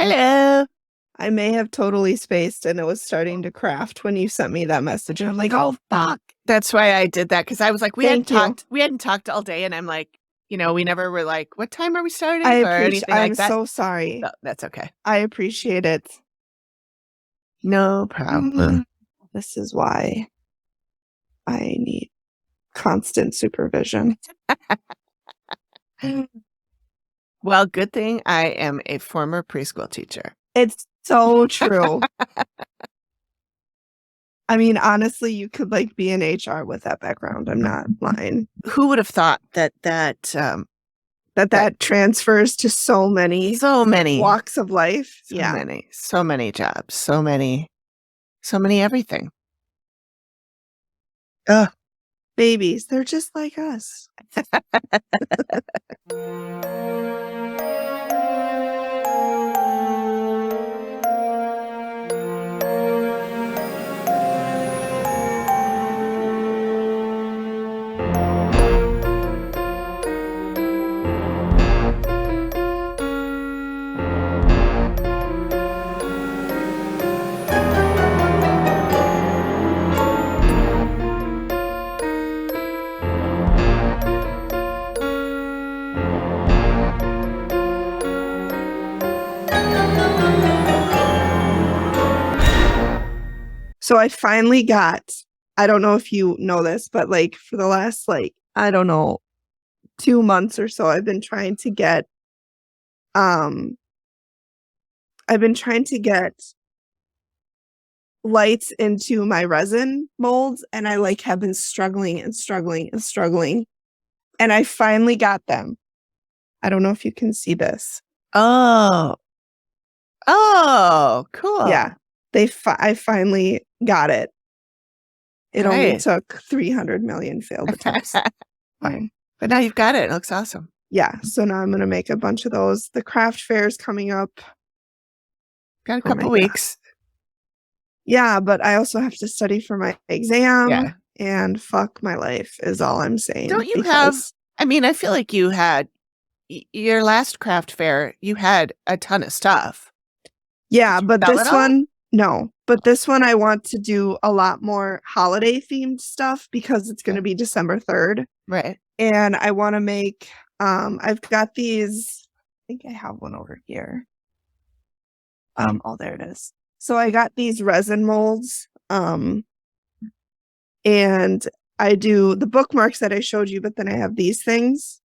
Hello. I may have totally spaced and it was starting to craft when you sent me that message. And I'm like, oh, fuck. That's why I did that, because I was like, we hadn't Thank you. talked all day, and I'm like, we never were like, what time are we starting? I or appreciate. anything like I'm that. so sorry. No, that's okay. I appreciate it. No problem. This is why I need constant supervision. Well, good thing I am a former preschool teacher. It's so true. I mean, honestly, you could like be in HR with that background. I'm not lying. Who would have thought that transfers to so many walks of life? So many jobs, so many everything. Babies, they're just like us. So I finally got, I don't know if you know this, but like for the last 2 months or so, I've been trying to get lights into my resin molds, and I have been struggling. And I finally got them. I don't know if you can see this. Oh, cool. Yeah. I finally got it. It only took 300 million failed attempts. But now you've got it. It looks awesome. Yeah. So now I'm going to make a bunch of those. The craft fair is coming up. Got a couple weeks. Yeah, but I also have to study for my exam. Yeah. And fuck my life is all I'm saying. Don't you have, I feel like you had, your last craft fair, you had a ton of stuff. Yeah, but this one, no. But this one I want to do a lot more holiday themed stuff because it's going to be December 3rd. Right. And I want to make, I've got these, I think I have one over here. Oh, there it is. So I got these resin molds. And I do the bookmarks that I showed you, but then I have these things.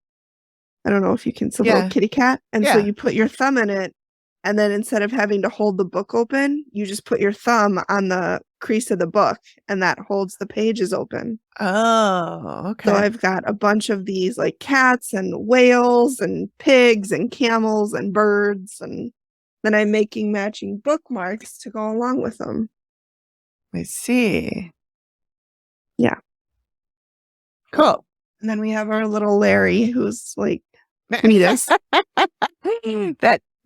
I don't know if you can see a little kitty cat. And so you put your thumb in it. And then instead of having to hold the book open, you just put your thumb on the crease of the book and that holds the pages open. Oh, okay. So I've got a bunch of these like cats and whales and pigs and camels and birds. And then I'm making matching bookmarks to go along with them. I see. Yeah. Cool. And then we have our little Larry who's like, meet us.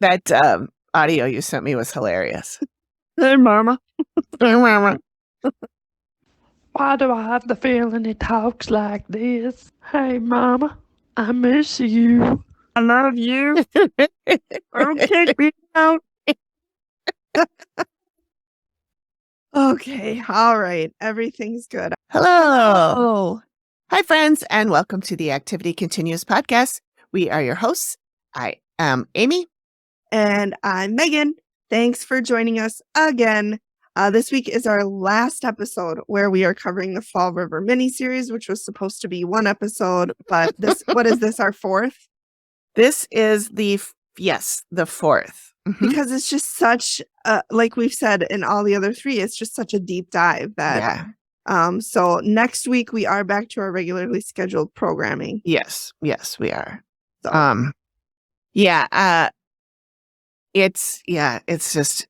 That audio you sent me was hilarious. Hey, Mama. Hey, Mama. Why do I have the feeling he talks like this? Hey, Mama, I miss you. I love you. Don't kick me out. Okay. All right. Everything's good. Hello. Hi, friends, and welcome to the Activity Continues podcast. We are your hosts. I am Amy. And I'm Megan. Thanks for joining us again. This week is our last episode where we are covering the Fall River miniseries, which was supposed to be one episode, but what is this, our fourth? This is the fourth. Mm-hmm. Because it's just such, like we've said in all the other three, it's just such a deep dive that, so next week we are back to our regularly scheduled programming. Yes, we are. So. It's just,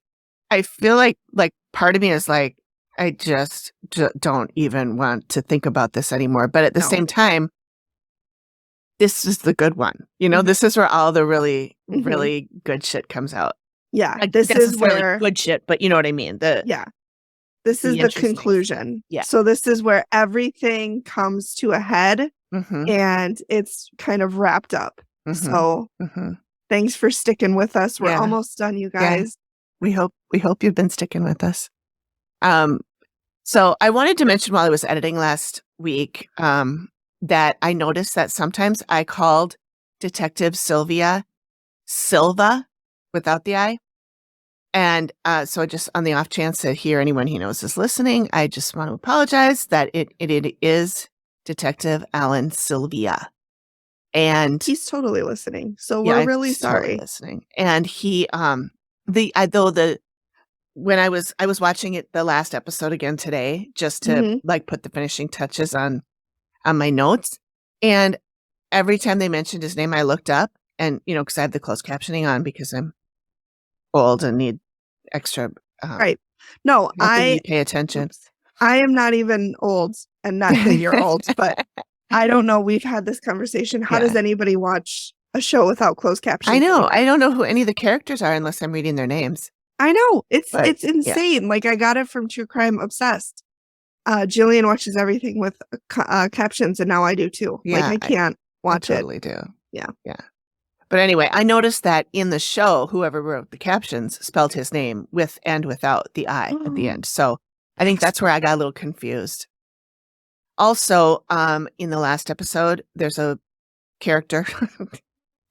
I feel like part of me is like, I just don't even want to think about this anymore. But at the same time, this is the good one. This is where all the really, really good shit comes out. Yeah. Like, this is where good shit, but you know what I mean? This is the conclusion. Yeah. So this is where everything comes to a head and it's kind of wrapped up. So Thanks for sticking with us. We're almost done, you guys. Yeah. We hope you've been sticking with us. So I wanted to mention while I was editing last week that I noticed that sometimes I called Detective Silva without the I. And so just on the off chance that anyone he knows is listening, I just want to apologize that it is Detective Alan Sylvia. And he's totally listening. So we're really sorry. Totally listening. And he when I was watching it the last episode again today just to like put the finishing touches on my notes, and every time they mentioned his name I looked up, and because I have the closed captioning on because I'm old and need extra right. No, I pay attention. I am not even old, and not that you're old, but I don't know. We've had this conversation. How does anybody watch a show without closed captions? I know. I don't know who any of the characters are unless I'm reading their names. I know. It's insane. Like I got it from True Crime Obsessed. Jillian watches everything with captions, and now I do too. Yeah, like I can't watch I totally do. Yeah. Yeah. But anyway, I noticed that in the show, whoever wrote the captions spelled his name with and without the I at the end. So I think that's where I got a little confused. Also, in the last episode, there's a character.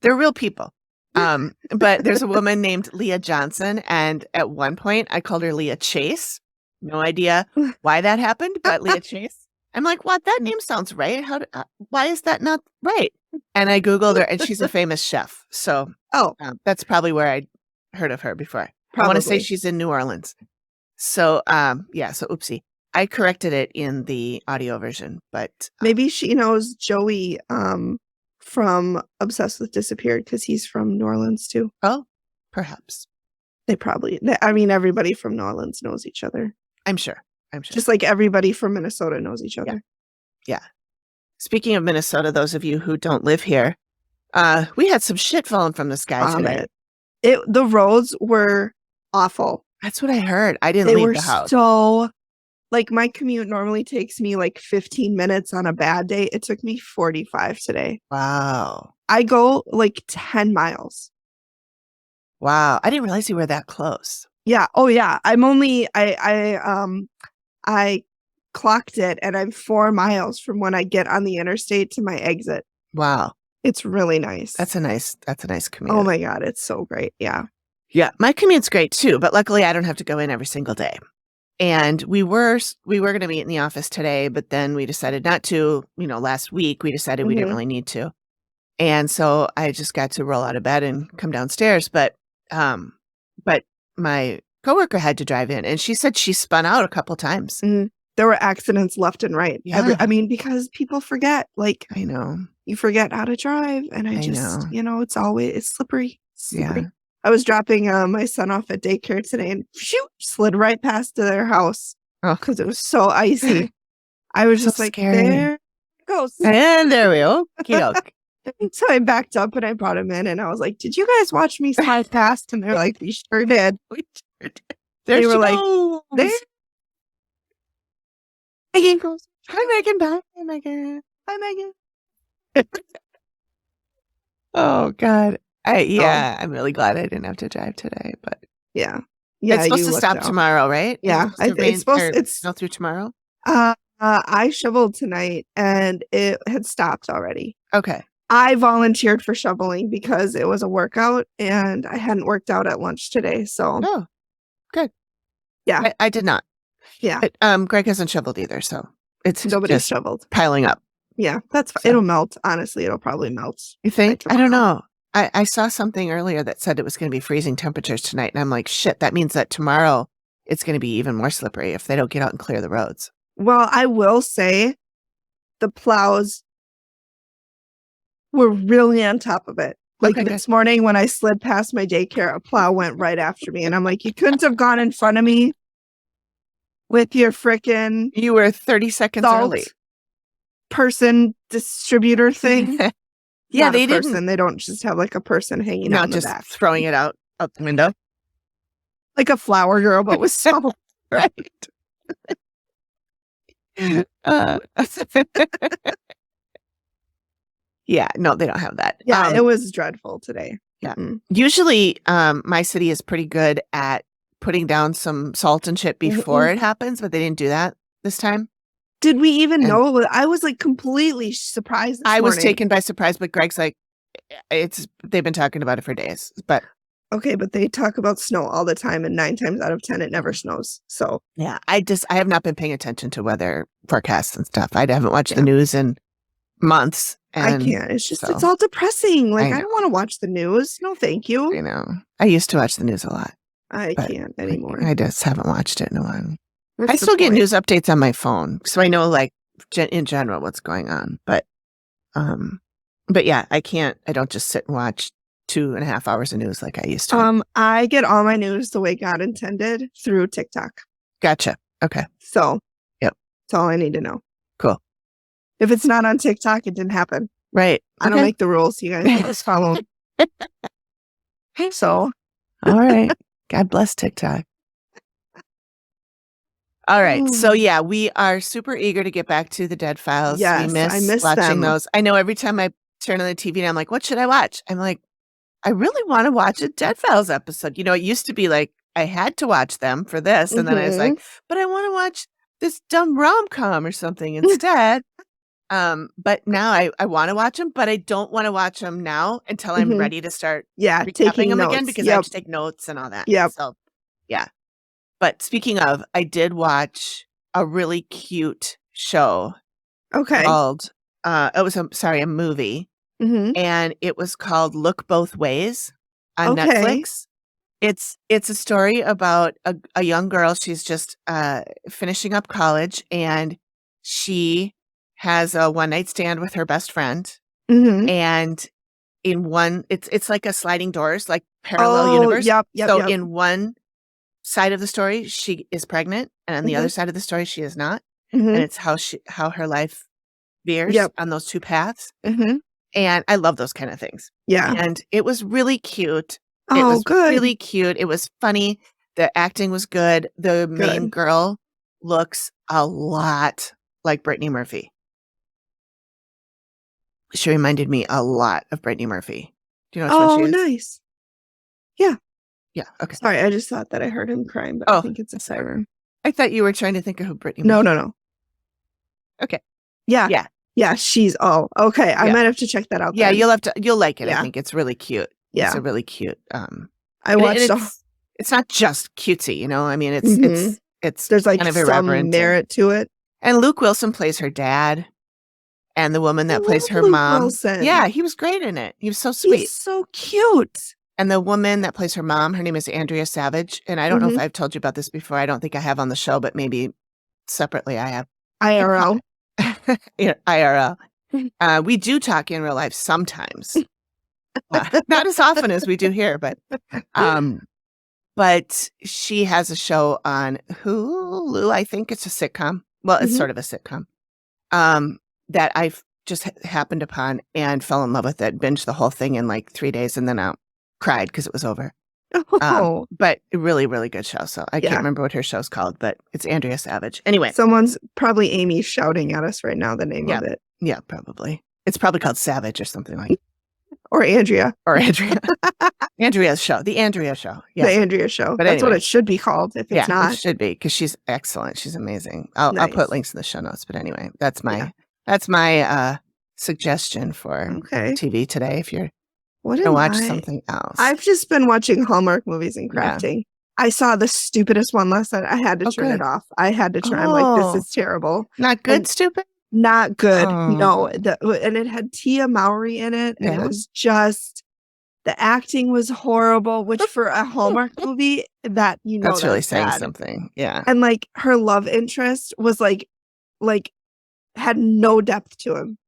They're real people. But there's a woman named Leah Johnson. And at one point, I called her Leah Chase. No idea why that happened, but Leah Chase. I'm like, what? That name sounds right. Why is that not right? And I Googled her, and she's a famous chef. So that's probably where I heard of her before. Probably. I want to say she's in New Orleans. So, so oopsie. I corrected it in the audio version, but maybe she knows Joey from Obsessed with Disappeared because he's from New Orleans too. Oh, perhaps. Everybody from New Orleans knows each other. I'm sure. Just like everybody from Minnesota knows each other. Yeah. Speaking of Minnesota, those of you who don't live here, we had some shit falling from the sky today. The roads were awful. That's what I heard. I didn't leave the house. So, like, my commute normally takes me like 15 minutes on a bad day. It took me 45 today. Wow. I go like 10 miles. Wow. I didn't realize you were that close. Yeah. Oh, yeah. I clocked it, and I'm 4 miles from when I get on the interstate to my exit. Wow. It's really nice. That's a nice commute. Oh my God. It's so great. Yeah. Yeah. My commute's great too, but luckily I don't have to go in every single day. And we were going to meet in the office today, but then we decided not to. Last week we decided we didn't really need to. And so I just got to roll out of bed and come downstairs. But my coworker had to drive in, and she said she spun out a couple times. There were accidents left and right. Yeah. Because people forget. Like, I know. You forget how to drive, and I just, know. It's slippery. Yeah. I was dropping my son off at daycare today, and slid right past to their house because it was so icy. I was just like, scary. There it goes. And there we go. So I backed up and I brought him in, and I was like, "Did you guys watch me slide past?" And they're like, "We sure did." They were like, "There." Megan goes, "Hi, Megan. Bye, Megan. Hi, Megan." Oh God. I'm really glad I didn't have to drive today, but yeah, it's supposed to stop tomorrow, right? Yeah, it's snow through tomorrow. I shoveled tonight, and it had stopped already. Okay. I volunteered for shoveling because it was a workout, and I hadn't worked out at lunch today. So, good. Yeah, I did not. Yeah, but, Greg hasn't shoveled either, so it's nobody's shoveled. Piling up. Yeah, that's fine. So. It'll melt. Honestly, it'll probably melt. You think? I don't know. I saw something earlier that said it was going to be freezing temperatures tonight, and I'm like, shit, that means that tomorrow it's going to be even more slippery if they don't get out and clear the roads. Well, I will say the plows were really on top of it. Like this morning when I slid past my daycare, a plow went right after me, and I'm like, you couldn't have gone in front of me with your frickin' You were 30 seconds early. Person distributor thing. Yeah, they didn't. They don't just have like a person hanging out in the back. Throwing it out the window. Like a flower girl, but with salt. Right. Yeah, no, they don't have that. Yeah, it was dreadful today. Yeah. Usually, my city is pretty good at putting down some salt and shit before it happens, but they didn't do that this time. Did we even know? I was like completely surprised. I was taken by surprise, but Greg's like, they've been talking about it for days. But okay, but they talk about snow all the time, and 9 times out of 10, it never snows. So yeah, I have not been paying attention to weather forecasts and stuff. I haven't watched the news in months. I can't. It's just it's all depressing. Like I don't want to watch the news. No, thank you. You know, I used to watch the news a lot. I can't anymore. I just haven't watched it in a while. I still get news updates on my phone, so I know like in general what's going on. But yeah, I can't. I don't just sit and watch 2.5 hours of news like I used to. I get all my news the way God intended through TikTok. Gotcha. Okay. So yep, that's all I need to know. Cool. If it's not on TikTok, it didn't happen. Right. I don't make the rules. You guys just follow. So, all right. God bless TikTok. All right. So yeah, we are super eager to get back to the Dead Files. Yes, I miss watching those. I know every time I turn on the TV and I'm like, what should I watch? I'm like, I really want to watch a Dead Files episode. You know, it used to be like I had to watch them for this. And then I was like, but I want to watch this dumb rom-com or something instead. But now I want to watch them, but I don't want to watch them now until I'm ready to start taking them again because I have to take notes and all that. Yeah. So yeah. But speaking of, I did watch a really cute show. Okay. Called it was a movie. And it was called Look Both Ways on Netflix. It's a story about a young girl. She's just finishing up college and she has a one-night stand with her best friend. And in one, it's like a sliding doors, like parallel universe. So in one side of the story, she is pregnant, and on the other side of the story, she is not. And it's how her life veers on those two paths. And I love those kind of things. Yeah. And it was really cute. It was good. Really cute. It was funny. The acting was good. The main girl looks a lot like Brittany Murphy. She reminded me a lot of Brittany Murphy. Do you know which one she is? Nice. Yeah. Yeah. Okay. Sorry, I just thought that I heard him crying, but I think it's a siren. I thought you were trying to think of who Brittany Murphy. No. Okay. Yeah. She's okay. I might have to check that out. Yeah, then. you'll like it. Yeah. I think it's really cute. Yeah. It's a really cute. I watched. It's not just cutesy, you know. I mean, it's there's like kind of some irreverent merit to it. And Luke Wilson plays her dad, and the woman that plays her Luke mom. Wilson. Yeah, he was great in it. He was so sweet. He's so cute. And the woman that plays her mom, her name is Andrea Savage. And I don't know if I've told you about this before. I don't think I have on the show, but maybe separately I have. IRL. IRL. We do talk in real life sometimes. Not as often as we do here, but she has a show on Hulu. I think it's a sitcom. Well, it's sort of a sitcom that I've just happened upon and fell in love with it. Binged the whole thing in like 3 days and then I cried because it was over. But a really, really good show. So I can't remember what her show's called, but it's Andrea Savage. Anyway. Someone's probably Amy shouting at us right now the name of it. Yeah, probably. It's probably called Savage or something like that. Or Andrea. Andrea's show. The Andrea Show. Yeah. The Andrea Show. But that's what it should be called if it's not. It should be because she's excellent. She's amazing. I'll put links in the show notes. But anyway, that's my suggestion for TV today if you're going to watch something else. I've just been watching Hallmark movies and crafting. I saw the stupidest one last night. I had to turn it off. I had to turn. I'm like, this is terrible. Not good, stupid? Not good. No. And it had Tia Mowry in it. And it was just, the acting was horrible, which for a Hallmark movie, that's really saying bad. Something. Yeah. And like her love interest was like had no depth to him.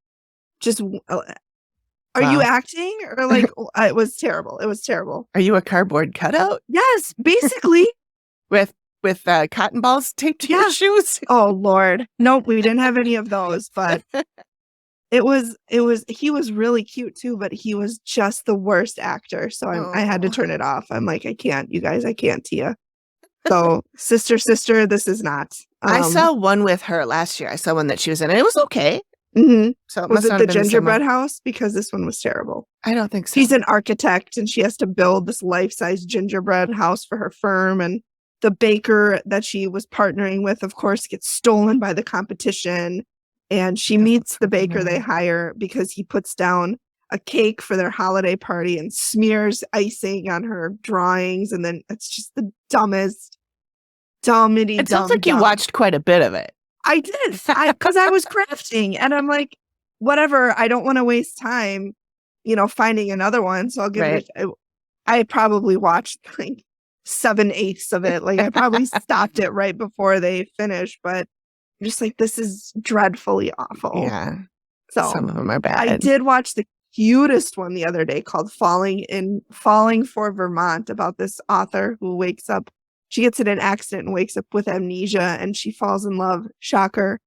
Just, are you acting? Or like, it was terrible. It was terrible. Are you a cardboard cutout? Yes, basically. With cotton balls taped to your shoes. Oh Lord. Nope, we didn't have any of those, but he was really cute too, but he was just the worst actor. So I had to turn it off. I'm like, I can't, you guys, I can't, Tia. So sister, this is not. I saw one with her last year. I saw one that she was in and it was okay. Mm-hmm. So was it the gingerbread house? Because this one was terrible. I don't think so. He's an architect and she has to build this life-size gingerbread house for her firm, and the baker that she was partnering with, of course, gets stolen by the competition, and she meets the baker they hire because he puts down a cake for their holiday party and smears icing on her drawings, and then it's just the dumbest It sounds like you watched quite a bit of it. I did, because I was crafting, and I'm like, whatever, I don't want to waste time, finding another one, so I'll give it. I probably watched like 7/8 of it. Like I probably stopped it right before they finished, but I'm just like, this is dreadfully awful. Yeah. So some of them are bad. I did watch the cutest one the other day called Falling for Vermont, about this author who wakes up. She gets in an accident and wakes up with amnesia, and she falls in love, shocker,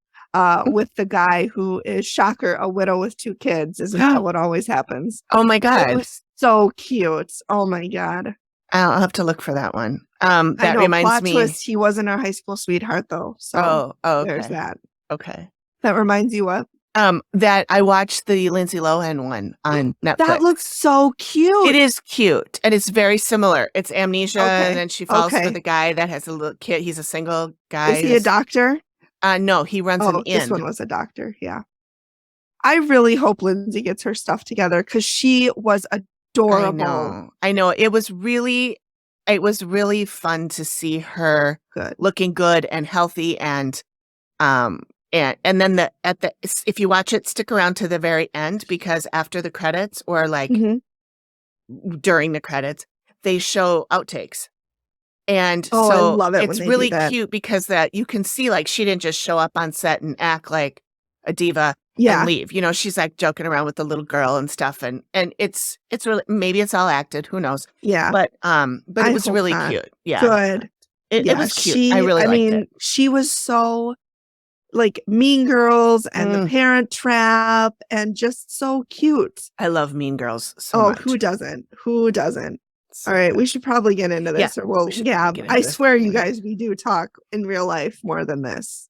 with the guy who is, shocker, a widow with 2 kids. Isn't that what always happens? Oh my God. It was so cute. Oh my God. I'll have to look for that one. That reminds plot me. Twist, he wasn't a high school sweetheart though. So okay. There's that. Okay. That reminds you what? That I watched the Lindsay Lohan one on Netflix. That looks so cute. It is cute, and it's very similar. It's amnesia, and then she falls for the guy that has a little kid. He's a single guy. Is he a doctor? No, he runs an inn. This one was a doctor. Yeah. I really hope Lindsay gets her stuff together because she was adorable. I know. It was really fun to see her looking good and healthy, and then if you watch it, stick around to the very end, because after the credits or like during the credits, they show outtakes. And so I love it. It's really cute because that you can see like she didn't just show up on set and act like a diva and leave. She's like joking around with the little girl and stuff, and it's really, maybe it's all acted, who knows. Yeah. But it was really cute. Yeah. Good. It was cute. I really liked it. She was so like Mean Girls and The Parent Trap, and just so cute. I love Mean Girls so much. Who doesn't? So all right, we should probably get into this. I swear, you guys, we do talk in real life more than this.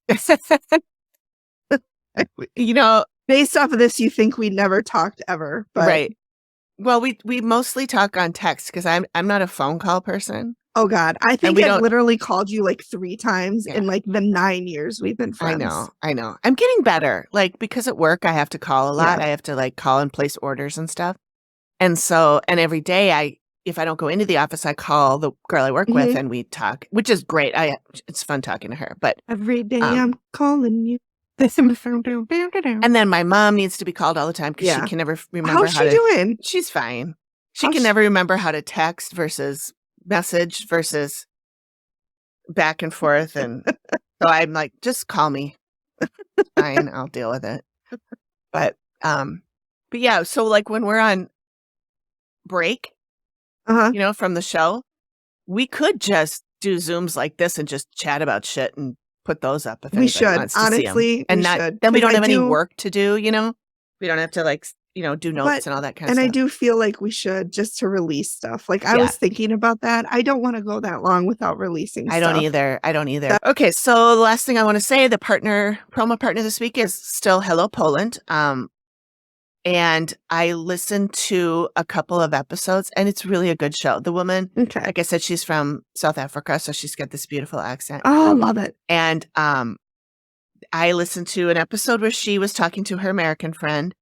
Based off of this, you think we never talked ever, but right. Well, we mostly talk on text because I'm not a phone call person. Oh God, I think I literally called you like 3 times in like the 9 years we've been friends. I know. I'm getting better. Like, because at work I have to call a lot. I have to like call and place orders and stuff. And every day if I don't go into the office, I call the girl I work with and we talk, which is great. It's fun talking to her. But every day I'm calling you. And then my mom needs to be called all the time because she can never remember How's she doing? She's fine. She can never remember how to text versus message versus back and forth, and so I'm like, just call me. Fine, I'll deal with it. But yeah, so like when we're on break, from the show, we could just do Zooms like this and just chat about shit and put those up if anybody wants to honestly see them. And then we don't have any work to do. We don't have to like do notes and all that kind of stuff. And I do feel like we should, just to release stuff. Like I was thinking about that. I don't want to go that long without releasing stuff. I don't either. Okay, so the last thing I want to say, the promo partner this week is still Hello Poland. And I listened to a couple of episodes, and it's really a good show. The woman, like I said, she's from South Africa, so she's got this beautiful accent. Oh, I love it. And I listened to an episode where she was talking to her American friend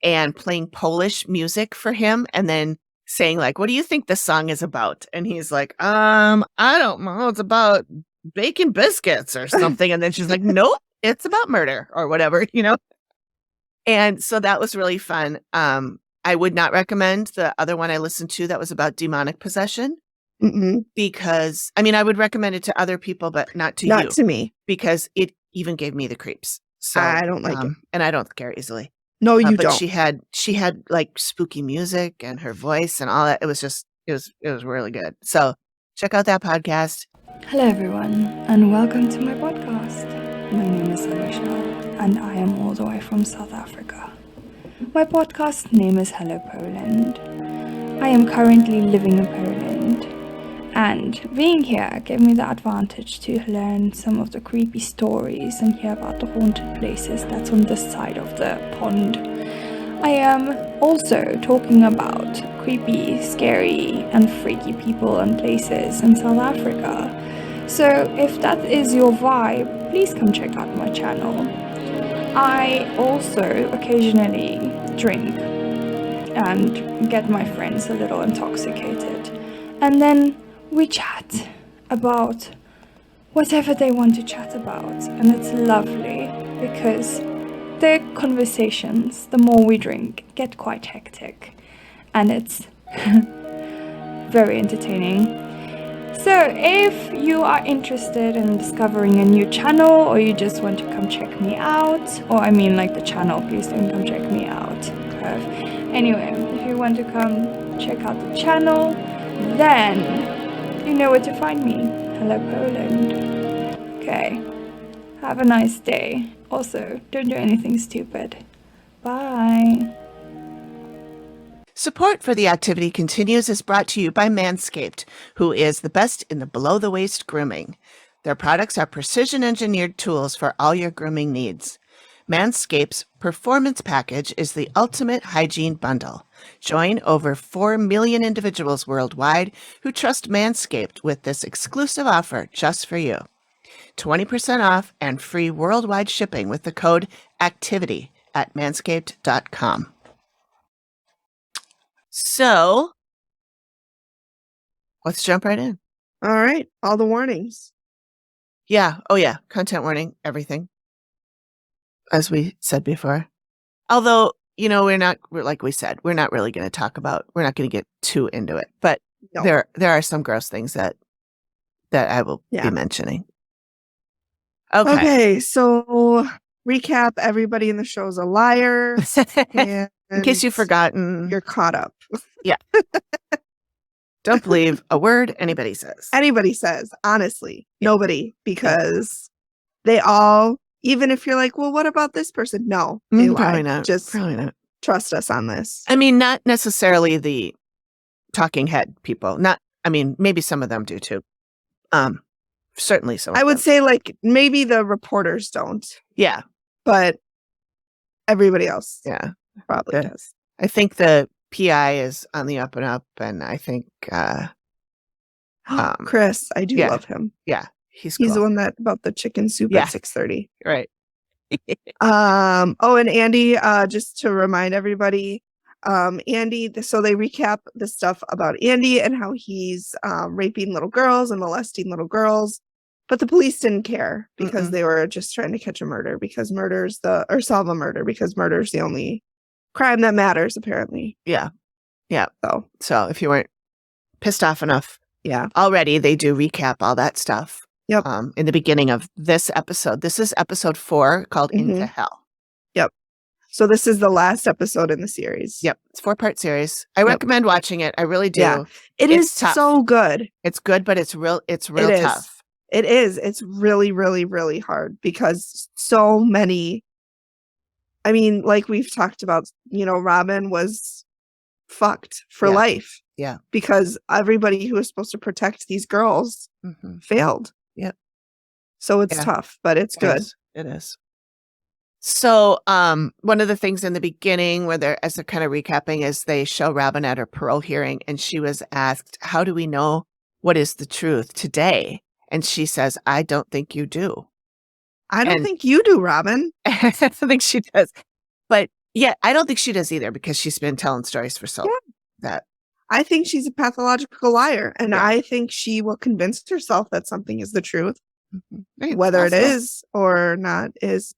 and playing Polish music for him, and then saying like, what do you think this song is about? And he's like, I don't know, it's about baking biscuits or something. And then she's like, nope, it's about murder or whatever, And so that was really fun. I would not recommend the other one I listened to that was about demonic possession. Because I would recommend it to other people, but not to you. Not to me. Because it even gave me the creeps. So I don't like it. And I don't scare easily. No, you but don't. She had like spooky music and her voice and all that. It was really good. So check out that podcast. Hello everyone, and welcome to my podcast. My name is Alicia, and I am all the way from South Africa. My podcast name is Hello Poland. I am currently living in Poland, And being here gave me the advantage to learn some of the creepy stories and hear about the haunted places that's on this side of the pond. I am also talking about creepy, scary, and freaky people and places in South Africa. So if that is your vibe, please come check out my channel. I also occasionally drink and get my friends a little intoxicated. And then we chat about whatever they want to chat about. And it's lovely because the conversations, the more we drink, get quite hectic. And it's very entertaining. So if you are interested in discovering a new channel, or you just want to come check me out, or I mean like the channel, please don't come check me out. Anyway, if you want to come check out the channel, then you know where to find me. Hello, Poland. Okay. Have a nice day. Also, don't do anything stupid. Bye. Support for the activity continues is brought to you by Manscaped, who is the best in the below-the-waist grooming. Their products are precision-engineered tools for all your grooming needs. Manscaped's Performance Package is the ultimate hygiene bundle. Join over 4 million individuals worldwide who trust Manscaped with this exclusive offer just for you. 20% off and free worldwide shipping with the code ACTIVITY at manscaped.com. So, let's jump right in. All right. All the warnings. Yeah. Oh, yeah. Content warning, everything. As we said before. Although, you know, like we said, we're not really going to talk about, we're not going to get too into it. But No. there are some gross things that I will be mentioning. Okay. So, recap, everybody in the show is a liar. In case you've forgotten. You're caught up. Yeah. Don't believe a word anybody says. Anybody says, honestly. Nobody. Because they all, even if you're like, well, what about this person? No, they lie. Probably not. Just probably not. Trust us on this. I mean, not necessarily the talking head people. Maybe some of them do too. Certainly some of I would them. say like maybe the reporters don't. Yeah. But everybody else. Yeah. Probably does. I think the PI is on the up and up, and I think Chris, I do love him. Yeah, he's the one that about the chicken soup at 6:30. Right. And Andy, just to remind everybody, Andy, so they recap the stuff about Andy and how he's raping little girls and molesting little girls, but the police didn't care because they were just trying to catch a murder because solve a murder because murder's the only crime that matters, apparently. Yeah. So if you weren't pissed off enough already, they do recap all that stuff. Yep. In the beginning of this episode. This is episode 4 called Into Hell. Yep. So this is the last episode in the series. Yep. It's a 4-part series. I recommend watching it. I really do. Yeah. It's tough. So good. It's good, but it's real tough. It is. It's really, really, really hard because so many, I mean, like we've talked about, Robin was fucked for life. Yeah. Because everybody who was supposed to protect these girls failed. Yep. So it's tough, but it's good. It is. So one of the things in the beginning as they're kind of recapping is they show Robin at her parole hearing, and she was asked, how do we know what is the truth today? And she says, I don't think you do. I don't think you do, Robin. I don't think she does. But yeah, I don't think she does either because she's been telling stories for so long that I think she's a pathological liar, and I think she will convince herself that something is the truth. Whether it is or not is.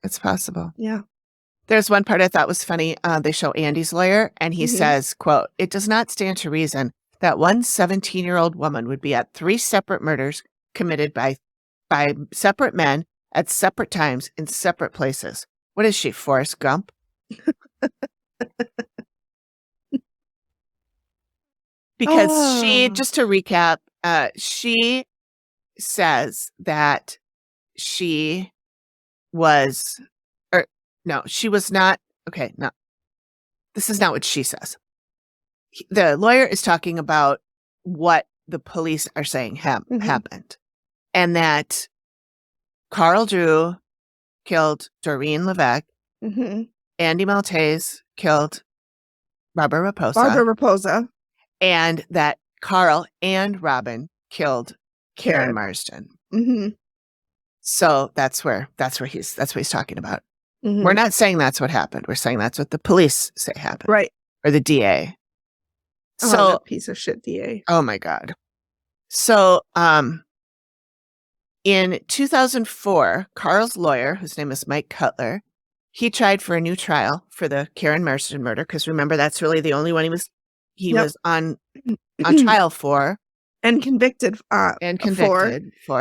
It's possible. Yeah. There's one part I thought was funny. They show Andy's lawyer, and he says, quote, it does not stand to reason that one 17-year-old woman would be at 3 separate murders committed by separate men at separate times in separate places. What is she, Forrest Gump? Because she, just to recap, she says that she was, she was not, this is not what she says. The lawyer is talking about what the police are saying happened. And that Carl Drew killed Doreen Levesque. Andy Maltese killed Barbara Raposa. And that Carl and Robin killed Karen Marsden. So that's what he's talking about. We're not saying that's what happened. We're saying that's what the police say happened. Right. Or the DA. So that piece of shit DA. Oh my God. So in 2004, Carl's lawyer, whose name is Mike Cutler, he tried for a new trial for the Karen Marsden murder, because remember, that's really the only one he was on trial for. And convicted for,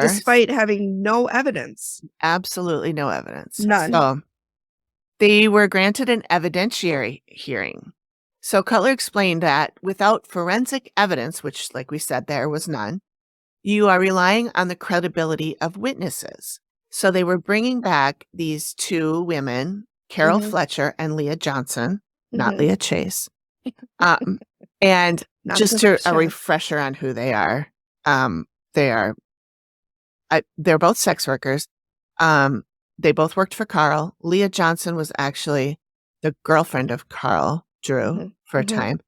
despite having no evidence. Absolutely no evidence. None. So they were granted an evidentiary hearing. So Cutler explained that without forensic evidence, which, like we said, there was none, you are relying on the credibility of witnesses. So they were bringing back these two women, Carol Fletcher and Leah Johnson, not Leah Chase. And not just a refresher on who they are. They're both sex workers. They both worked for Carl. Leah Johnson was actually the girlfriend of Carl Drew for a time.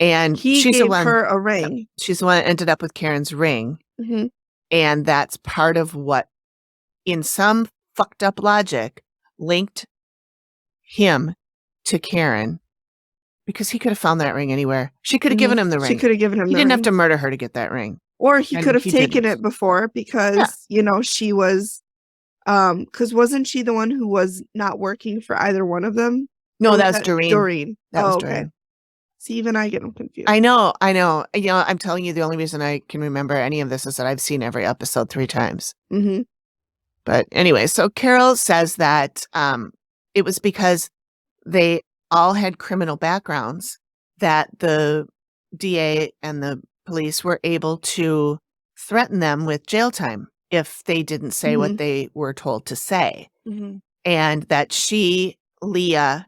And he gave her a ring. She's the one that ended up with Karen's ring. And that's part of what, in some fucked up logic, linked him to Karen, because he could have found that ring anywhere. She could have given him the ring. She could have given him the ring. He didn't have to murder her to get that ring. Or he could have taken it before, because, she was, because wasn't she the one who was not working for either one of them? No, that was Doreen. Doreen. That was Doreen. Okay. See, even I get them confused. I know. I'm telling you, the only reason I can remember any of this is that I've seen every episode 3 times. But anyway, so Carol says that it was because they all had criminal backgrounds that the DA and the police were able to threaten them with jail time if they didn't say what they were told to say. And that she, Leah,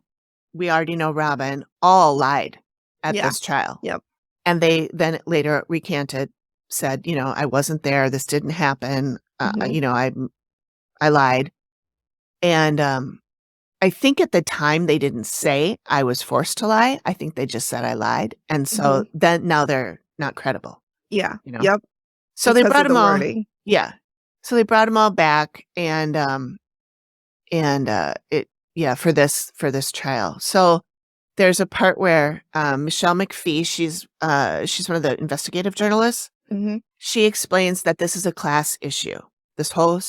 we already know Robin, all lied at this trial. And they then later recanted, said, I wasn't there. This didn't happen. I lied. And I think at the time they didn't say I was forced to lie. I think they just said I lied. And so then now they're not credible. Yeah. So they brought them all. Yeah. So they brought them all back for this trial. So there's a part where Michelle McPhee, she's one of the investigative journalists. She explains that this is a class issue. This whole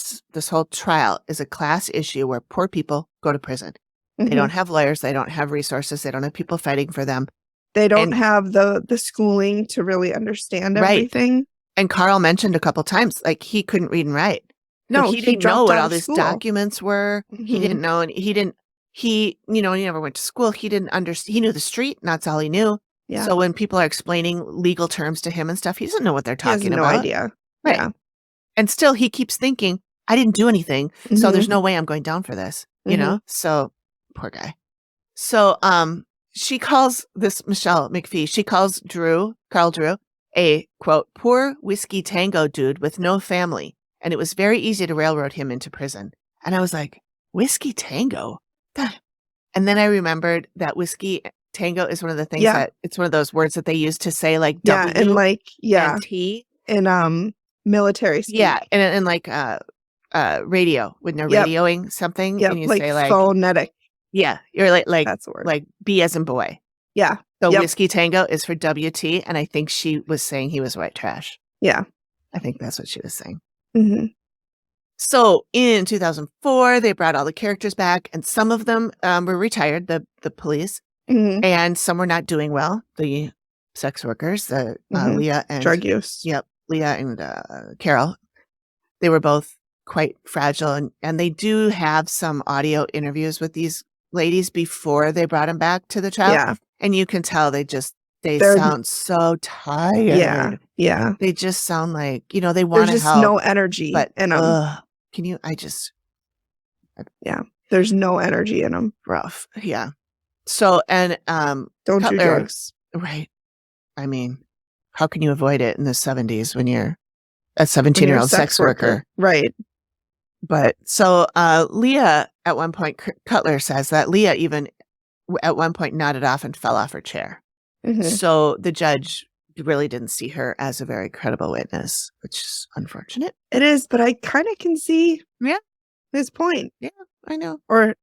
trial is a class issue where poor people go to prison. They don't have lawyers. They don't have resources. They don't have people fighting for them. They don't have the schooling to really understand everything. And Carl mentioned a couple times, like, he couldn't read and write. No, he didn't know what all these documents were. He didn't know, and he never went to school. He didn't understand. He knew the street, and that's all he knew. Yeah. So when people are explaining legal terms to him and stuff, he doesn't know what they're talking about. No idea. Right. Yeah. And still he keeps thinking, I didn't do anything. So there's no way I'm going down for this, you know? So poor guy. So, she calls this Michelle McPhee, she calls Carl Drew, a, quote, poor whiskey tango dude with no family. And it was very easy to railroad him into prison. And I was like, whiskey tango? And then I remembered that whiskey tango is one of the things that it's one of those words that they use to say like W and T. In military speak. Yeah. And like radio, when they're radioing something. And you like say like phonetic. Yeah. You're like that's the word. Like B as in boy. Yeah. So whiskey tango is for WT. And I think she was saying he was white trash. Yeah. I think that's what she was saying. So in 2004, they brought all the characters back, and some of them were retired, the police, and some were not doing well. The sex workers, Leah and drug use. Yep. Leah and Carol. They were both quite fragile, and they do have some audio interviews with these ladies before they brought them back to the trial. Yeah. And you can tell they sound so tired. Yeah. They just sound like, they want to help. There's just no energy in them. There's no energy in them. Rough. Yeah. So, and don't do drugs. Right. I mean, how can you avoid it in the 70s when you're a 17-year-old sex worker? Right. But so Leah, at one point, Cutler says that Leah even at one point nodded off and fell off her chair. So the judge really didn't see her as a very credible witness, which is unfortunate. It is, but I kind of can see his point. Yeah, I know. Or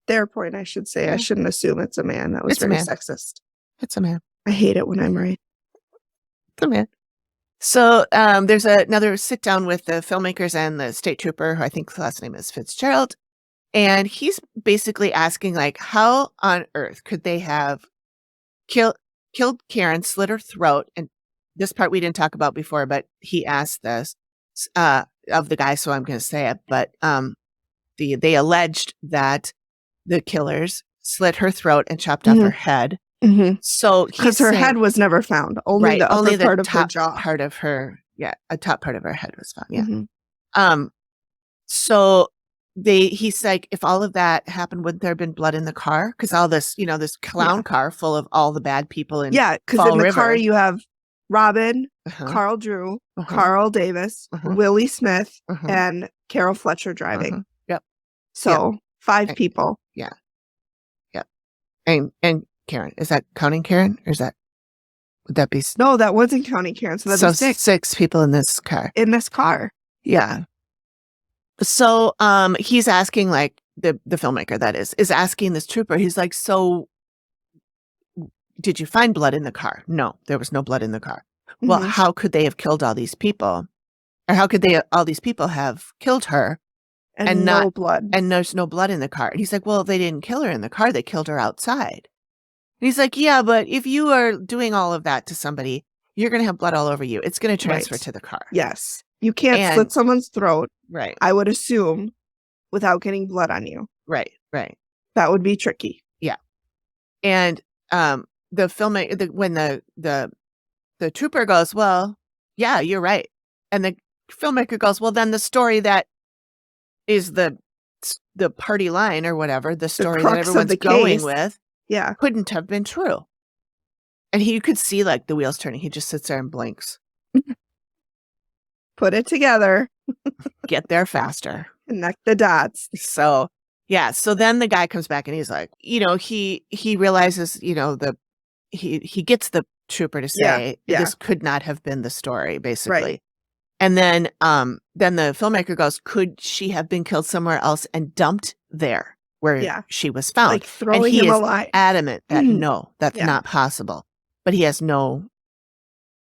their point, I should say. I shouldn't assume it's a man. That was very sexist. It's a man. I hate it when I'm right. It's a man. So there's another sit down with the filmmakers and the state trooper, who I think the last name is Fitzgerald. And he's basically asking, like, how on earth could they have killed Karen, slit her throat? And this part we didn't talk about before, but he asked this of the guy, so I'm going to say it. But they alleged that the killers slit her throat and chopped off her head. So because her head was never found, only the upper part of her jaw, part of her, a top part of her head was found. So he's like, if all of that happened, wouldn't there have been blood in the car? Because all this, this clown car full of all the bad people in because in the car you have Robin, Carl Drew, Carl Davis, Willie Smith, and Carol Fletcher driving. So 5 people. And Karen, is that counting Karen, or would that be? No, that wasn't counting Karen. So that's 6 people in this car. Yeah. So he's asking, like, the filmmaker that is asking this trooper. He's like, so did you find blood in the car? No, there was no blood in the car. Well, how could they have killed all these people? Or how could all these people have killed her and no blood? And there's no blood in the car. And he's like, well, they didn't kill her in the car. They killed her outside. And he's like, yeah, but if you are doing all of that to somebody, you're going to have blood all over you. It's going to transfer to the car. Yes. You can't slit someone's throat. Right. I would assume, without getting blood on you. Right. That would be tricky. Yeah. And the filmmaker, when the trooper goes, well, yeah, you're right. And the filmmaker goes, well, then the story that is the party line or whatever, the story that everyone's going with, couldn't have been true. And you could see, like, the wheels turning. He just sits there and blinks. Put it together. Get there faster. Connect the dots. So, so then the guy comes back and he's like, he realizes, he gets the trooper to say this could not have been the story, basically. Right. And then the filmmaker goes, could she have been killed somewhere else and dumped there where she was found? Like throwing and he him is alive. Adamant that no, that's not possible. But he has no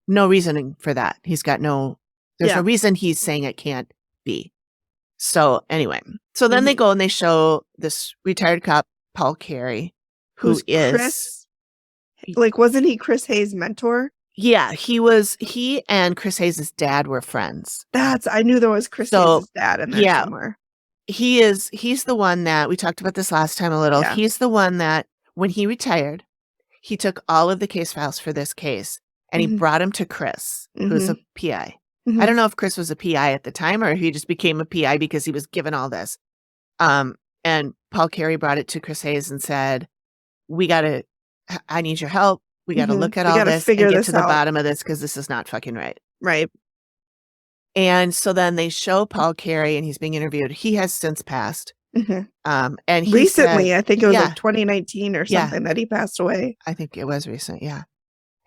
reasoning for that. He's got there's no reason he's saying it can't be. So anyway, then they go and they show this retired cop, Paul Carey, who is Chris. Like, wasn't he Chris Hayes' mentor? Yeah, he and Chris Hayes' dad were friends. I knew there was Chris Hayes' dad in there somewhere. He's the one that, we talked about this last time a little. Yeah. He's the one that, when he retired, he took all of the case files for this case and he brought them to Chris, who's a PI. I don't know if Chris was a PI at the time or if he just became a PI because he was given all this. And Paul Carey brought it to Chris Hayes and said, I need your help. We got to look at all this and get to the bottom of this because this is not fucking right. Right. And so then they show Paul Carey and he's being interviewed. He has since passed. And he recently, said, I think it was like 2019 or something that he passed away. I think it was recent. Yeah.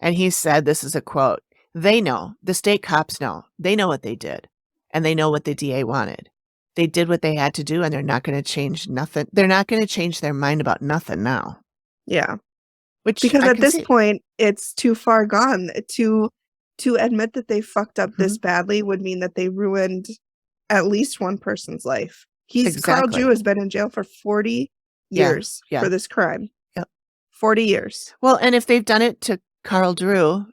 And he said, this is a quote. They know, the state cops know, they know what they did and they know what the DA wanted. They did what they had to do and they're not going to change nothing. They're not going to change their mind about nothing now. Yeah. Because at this point, it's too far gone. To admit that they fucked up this badly would mean that they ruined at least one person's life. Carl Drew has been in jail for 40 years for this crime. Yep. 40 years. Well, and if they've done it to Carl Drew,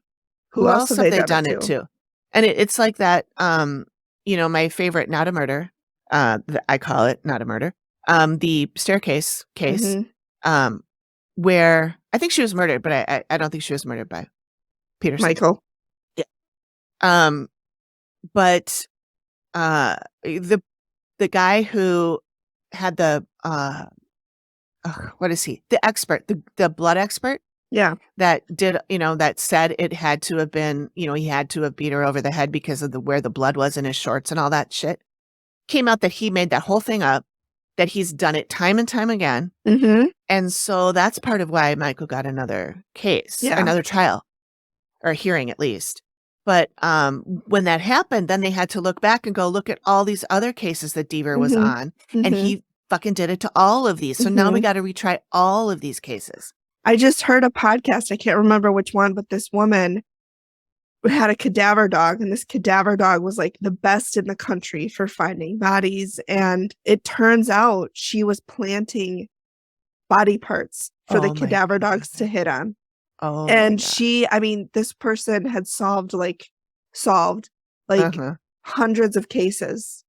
who else have they done it to? And it's like that, my favorite Not a Murder, I call it Not a Murder, the staircase case, where I think she was murdered, but I don't think she was murdered by Peterson. Michael. Yeah. But the guy who had the what is he? The expert, the blood expert Yeah. That did, that said it had to have been, he had to have beat her over the head because of where the blood was in his shorts and all that shit. Came out that he made that whole thing up, that he's done it time and time again. Mm-hmm. And so that's part of why Michael got another case, Yeah. another trial, or hearing at least. But when that happened, then they had to look back and go look at all these other cases that Deaver was on. And he fucking did it to all of these. So now we got to retry all of these cases. I just heard a podcast. I can't remember which one, but this woman had a cadaver dog, and this cadaver dog was like the best in the country for finding bodies. And it turns out she was planting body parts for the cadaver dogs to hit on. Oh, and this person had solved hundreds of cases.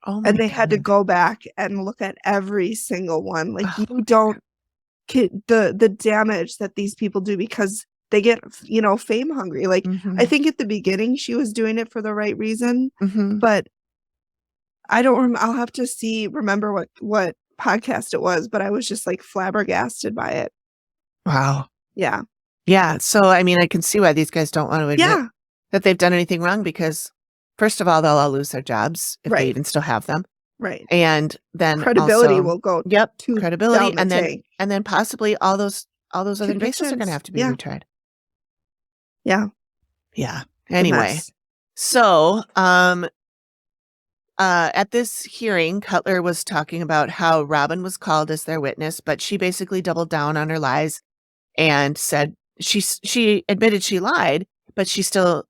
Oh, and they had to go back and look at every single one. Like, you don't the damage that these people do because they get, fame hungry. Like, I think at the beginning she was doing it for the right reason, but I don't I'll have to remember what podcast it was, but I was just like flabbergasted by it. Wow. Yeah. Yeah. So, I can see why these guys don't want to admit that they've done anything wrong, because first of all, they'll all lose their jobs if they even still have them. Right. And then credibility also, will go. Yep. Credibility. And then possibly all those other cases are going to have to be retried. Yeah. Yeah. Anyway. So, at this hearing, Cutler was talking about how Robin was called as their witness, but she basically doubled down on her lies and said she admitted she lied, but she still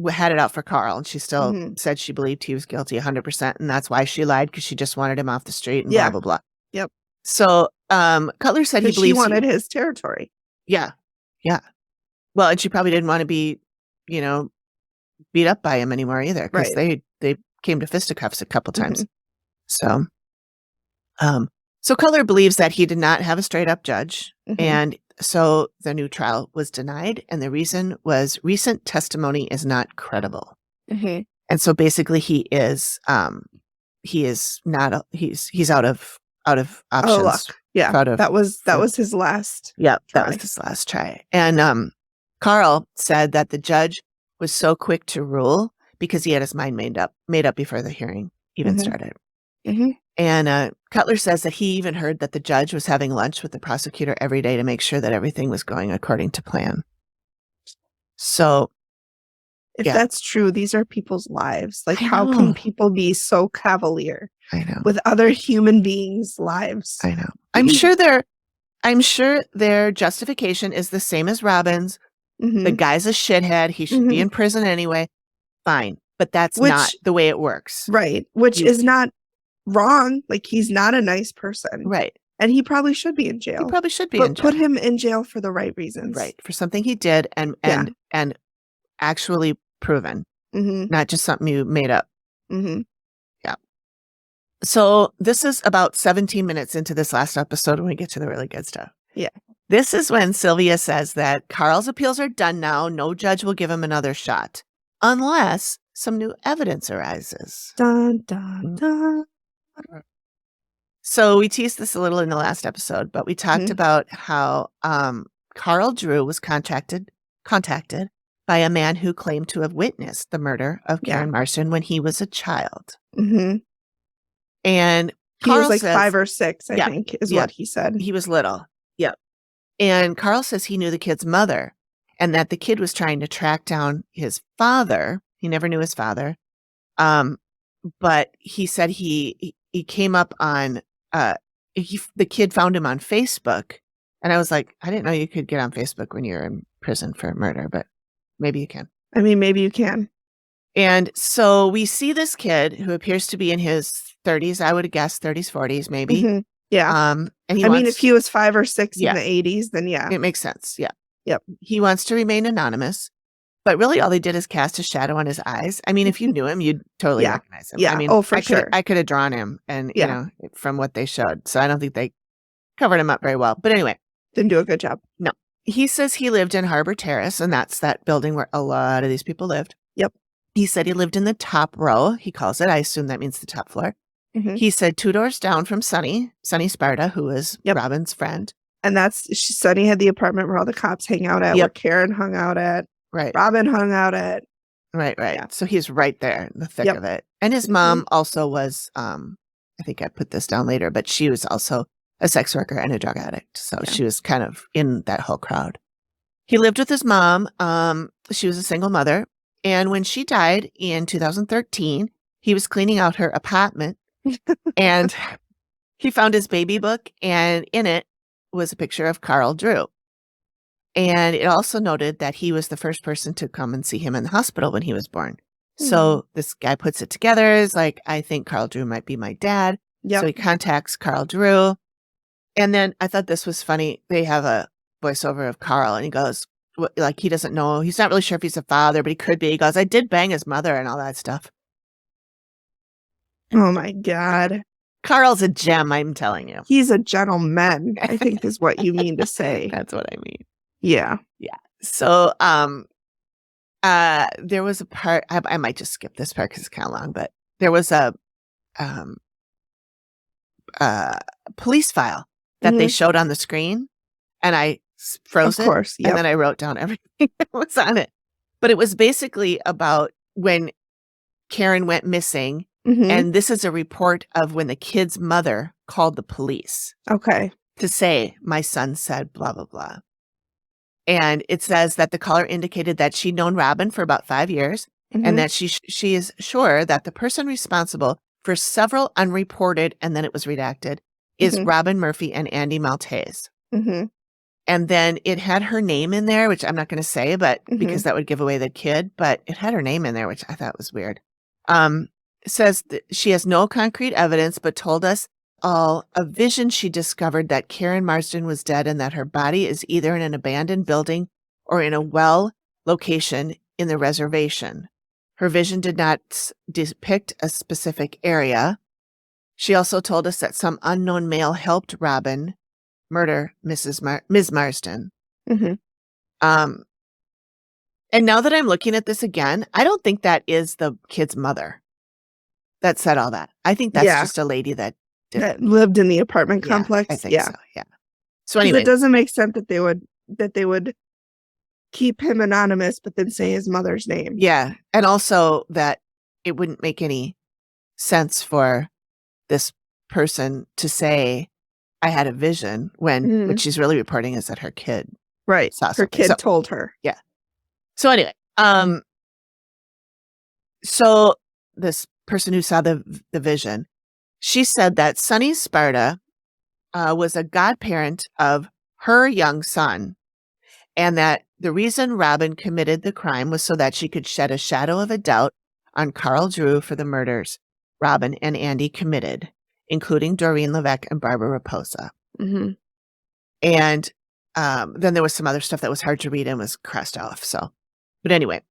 had it out for Carl, and she still said she believed he was guilty 100%, and that's why she lied, because she just wanted him off the street and blah blah blah. Yep. So Cutler said he believes she wanted his territory. Yeah. Well, and she probably didn't want to be, beat up by him anymore either, because they came to fisticuffs a couple times. So Cutler believes that he did not have a straight up judge, and so the new trial was denied, and the reason was recent testimony is not credible. And so basically he is not he's out of options. Yeah, that was his last. Yeah, that was his last try. And Carl said that the judge was so quick to rule because he had his mind made up before the hearing even started. And Cutler says that he even heard that the judge was having lunch with the prosecutor every day to make sure that everything was going according to plan. So, if that's true, these are people's lives. Like, how can people be so cavalier? I know. With other human beings' lives. I know. I'm sure their justification is the same as Robin's. The guy's a shithead. He should be in prison anyway. Fine. But that's not the way it works. Right. Which is not wrong. Like, he's not a nice person. Right. And he probably should be in jail. He probably should be in jail. But put him in jail for the right reasons. Right. For something he did and actually proven. Not just something you made up. Yeah. So this is about 17 minutes into this last episode when we get to the really good stuff. Yeah. This is when Sylvia says that Carl's appeals are done now. No judge will give him another shot unless some new evidence arises. Dun, dun, dun. So we teased this a little in the last episode, but we talked about how Carl Drew was contacted by a man who claimed to have witnessed the murder of Karen Marston when he was a child. And he Carl was like says, 5 or 6, I think, is what he said. He was little. Yep. And Carl says he knew the kid's mother and that the kid was trying to track down his father. He never knew his father. But he said he came up on, the kid found him on Facebook. And I was like, I didn't know you could get on Facebook when you're in prison for murder, but maybe you can. I mean, maybe you can. And so we see this kid who appears to be in his 30s, I would guess 30s, 40s, maybe. Yeah. And if he was 5 or 6 in the 80s, then it makes sense. Yeah. Yep. He wants to remain anonymous, but really all he did is cast a shadow on his eyes. I mean, if you knew him, you'd totally recognize him. Yeah. I mean, for sure. I could have drawn him and, from what they showed. So I don't think they covered him up very well. But anyway. Didn't do a good job. No. He says he lived in Harbor Terrace, and that's that building where a lot of these people lived. Yep. He said he lived in the top row, he calls it. I assume that means the top floor. He said 2 doors down from Sonny Sparta, who is Robin's friend. And Sunny had the apartment where all the cops hang out at, where Karen hung out at, Robin hung out at. Right. Yeah. So he's right there in the thick of it. And his mom also was, I think I put this down later, but she was also a sex worker and a drug addict. So she was kind of in that whole crowd. He lived with his mom. She was a single mother. And when she died in 2013, he was cleaning out her apartment and he found his baby book, and in it was a picture of Carl Drew. And it also noted that he was the first person to come and see him in the hospital when he was born. So this guy puts it together. Is like, I think Carl Drew might be my dad. So he contacts Carl Drew. And then I thought this was funny. They have a voiceover of Carl, and he goes, like, he doesn't know. He's not really sure if he's a father, but he could be. He goes, I did bang his mother and all that stuff. Oh, my God. Carl's a gem, I'm telling you. He's a gentleman, I think is what you mean to say. That's what I mean. Yeah. Yeah. So there was a part, I might just skip this part because it's kind of long, but there was a police file that they showed on the screen, and I froze it. Of course. And then I wrote down everything that was on it. But it was basically about when Karen went missing. And this is a report of when the kid's mother called the police. Okay. To say, my son said blah, blah, blah. And it says that the caller indicated that she'd known Robin for about 5 years and that she is sure that the person responsible for several unreported, and then it was redacted, is Robin Murphy and Andy Maltese. And then it had her name in there, which I'm not going to say, but because that would give away the kid, but it had her name in there, which I thought was weird. Says that she has no concrete evidence, but told us all a vision she discovered that Karen Marsden was dead and that her body is either in an abandoned building or in a well location in the reservation. Her vision did not depict a specific area. She also told us that some unknown male helped Robin murder Ms. Marsden. And now that I'm looking at this again, I don't think that is the kid's mother that said all that. I think that's just a lady that lived in the apartment complex. I think so. Yeah. So anyway, it doesn't make sense that they would keep him anonymous, but then say his mother's name. Yeah, and also that it wouldn't make any sense for this person to say, "I had a vision," when what she's really reporting is that her kid, saw her kid told her. Yeah. So anyway, so this person who saw the vision, she said that Sonny Sparta was a godparent of her young son, and that the reason Robin committed the crime was so that she could shed a shadow of a doubt on Carl Drew for the murders Robin and Andy committed, including Doreen Levesque and Barbara Raposa. And then there was some other stuff that was hard to read and was crossed off. So, but anyway,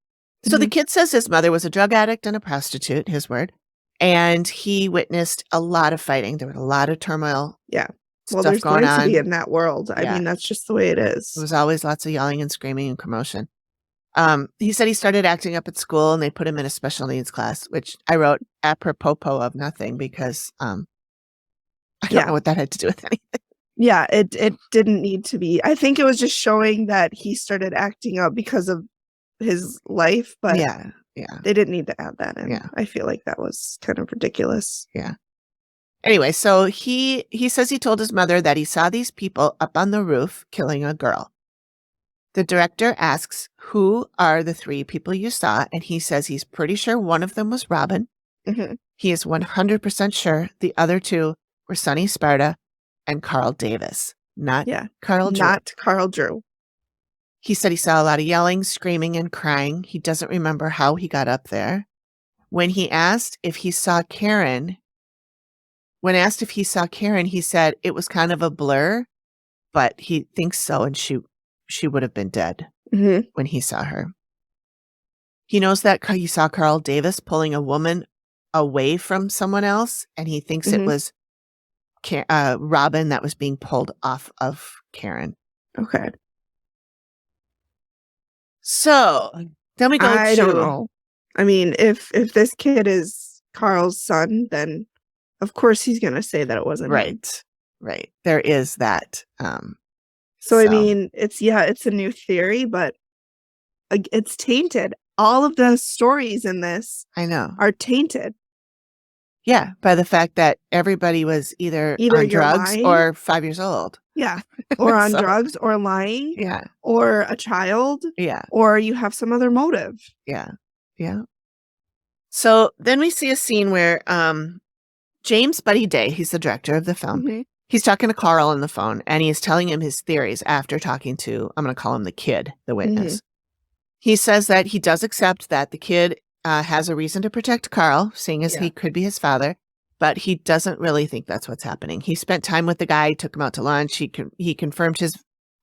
so the kid says his mother was a drug addict and a prostitute, his word. And he witnessed a lot of fighting. There was a lot of turmoil. Yeah. Well, there's going to be in that world. I mean, that's just the way it is. There was always lots of yelling and screaming and commotion. He said he started acting up at school and they put him in a special needs class, which I wrote apropos of nothing because I don't know what that had to do with anything. Yeah, it didn't need to be. I think it was just showing that he started acting up because of his life, but they didn't need to add that in. Yeah. I feel like that was kind of ridiculous. Yeah. Anyway, so he says he told his mother that he saw these people up on the roof killing a girl. The director asks, who are the 3 people you saw? And he says he's pretty sure one of them was Robin. He is 100% sure the other 2 were Sonny Sparta and Carl Davis, not Carl Drew. Not Carl Drew. He said he saw a lot of yelling, screaming, and crying. He doesn't remember how he got up there. When asked if he saw Karen, he said it was kind of a blur, but he thinks so, and she would have been dead when he saw her. He knows that he saw Carl Davis pulling a woman away from someone else, and he thinks it was Robin that was being pulled off of Karen. Okay. So then we go I don't know. I mean, if this kid is Carl's son, then of course he's going to say that it wasn't him. Right. There is that So I mean, it's a new theory, but it's tainted. All of the stories in this I know are tainted. Yeah, by the fact that everybody was either on drugs lying, or 5 years old. Yeah. Or on drugs or lying. Yeah. Or a child. Yeah. Or you have some other motive. Yeah. Yeah. So then we see a scene where James Buddy Day, he's the director of the film, he's talking to Carl on the phone, and he's telling him his theories after talking to, I'm going to call him the kid, the witness. He says that he does accept that the kid has a reason to protect Carl, seeing as he could be his father, but he doesn't really think that's what's happening. He spent time with the guy, took him out to lunch, he confirmed his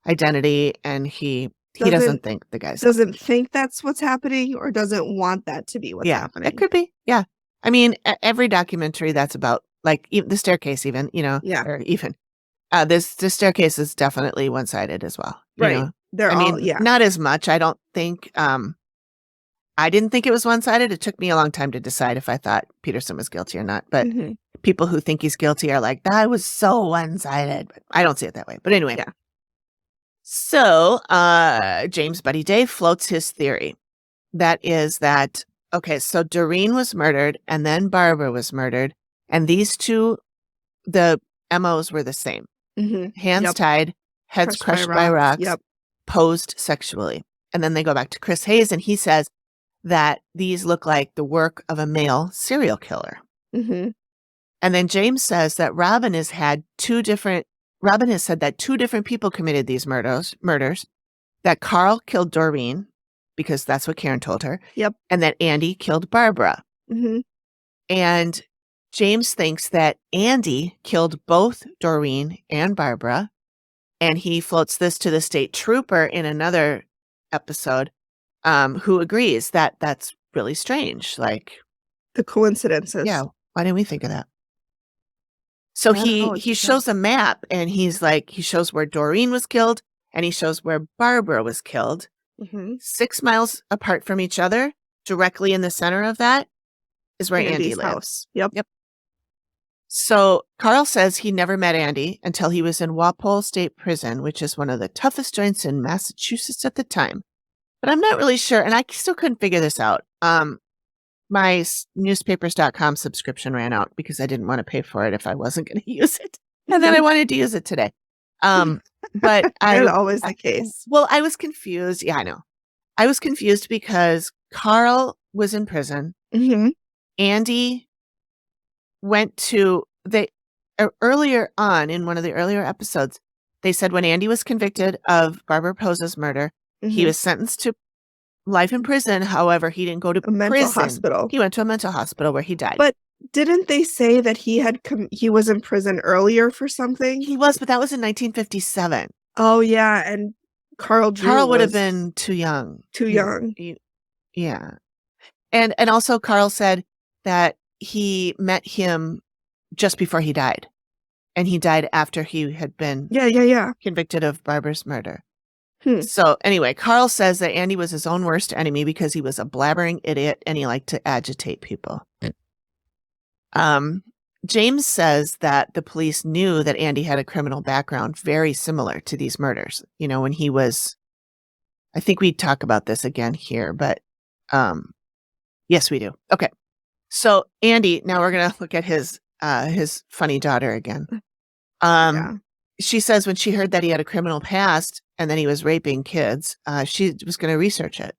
identity, and he doesn't think the guy's doesn't think that's what's happening, or doesn't want that to be what's happening. It could be. Yeah. I mean, every documentary that's about, like, even the staircase, even, or even this staircase is definitely one-sided as well. Right. Not as much. I don't think, I didn't think it was one-sided. It took me a long time to decide if I thought Peterson was guilty or not. But people who think he's guilty are like, that was so one-sided. But I don't see it that way. But anyway. Yeah. So James Buddy Day floats his theory. That is that, okay, so Doreen was murdered and then Barbara was murdered. And these two, the MOs were the same. Hands tied, heads crushed by rocks, posed sexually. And then they go back to Chris Hayes, and he says that these look like the work of a male serial killer. And then James says that Robin has said that 2 different people committed these murders, that Carl killed Doreen, because that's what Karen told her. And that Andy killed Barbara. And James thinks that Andy killed both Doreen and Barbara. And he floats this to the state trooper in another episode, who agrees that that's really strange. Like, the coincidences. Yeah. Why didn't we think of that? So he shows a map, and he's like, he shows where Doreen was killed, and he shows where Barbara was killed. 6 miles apart from each other, directly in the center of that is where Andy lives. Yep. So Carl says he never met Andy until he was in Walpole State Prison, which is one of the toughest joints in Massachusetts at the time. But I'm not really sure, and I still couldn't figure this out. My newspapers.com subscription ran out because I didn't want to pay for it if I wasn't going to use it. And then I wanted to use it today. But that's always the case. Well, I was confused. Yeah, I know. I was confused because Carl was in prison. Andy went to earlier on in one of the earlier episodes, they said when Andy was convicted of Barbara Pose's murder, he was sentenced to life in prison. However, he didn't go to a mental hospital. He went to a mental hospital where he died. But didn't they say that he was in prison earlier for something? He was, but that was in 1957. Oh yeah, and Carl would have been too young. Yeah. And also Carl said that he met him just before he died. And he died after he had been convicted of Barbara's murder. So anyway, Carl says that Andy was his own worst enemy because he was a blabbering idiot and he liked to agitate people. James says that the police knew that Andy had a criminal background very similar to these murders. When he was, I think we talk about this again here, but yes, we do. Okay. So Andy, now we're going to look at his funny daughter again. She says when she heard that he had a criminal past and then he was raping kids, she was going to research it.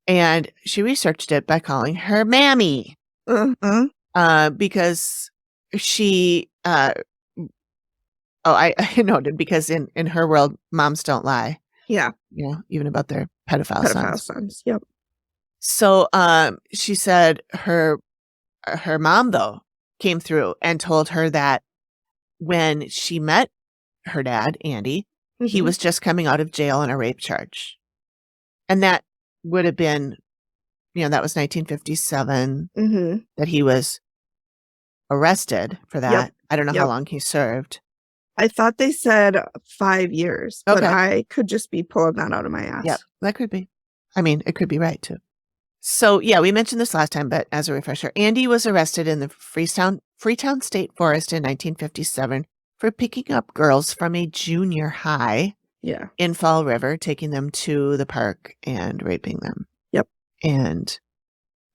And she researched it by calling her Mammy. Because she, I noted because in her world, moms don't lie. Yeah. Even about their pedophile sons. Yep. So she said her mom, though, came through and told her that when she met her dad, Andy, he was just coming out of jail on a rape charge. And that would have been, that was 1957 that he was arrested for that. I don't know how long he served. I thought they said 5 years, but I could just be pulling that out of my ass. Yeah, that could be. I mean, it could be right, too. So, we mentioned this last time, but as a refresher, Andy was arrested in the Freetown State Forest in 1957 for picking up girls from a junior high in Fall River, taking them to the park and raping them. Yep. And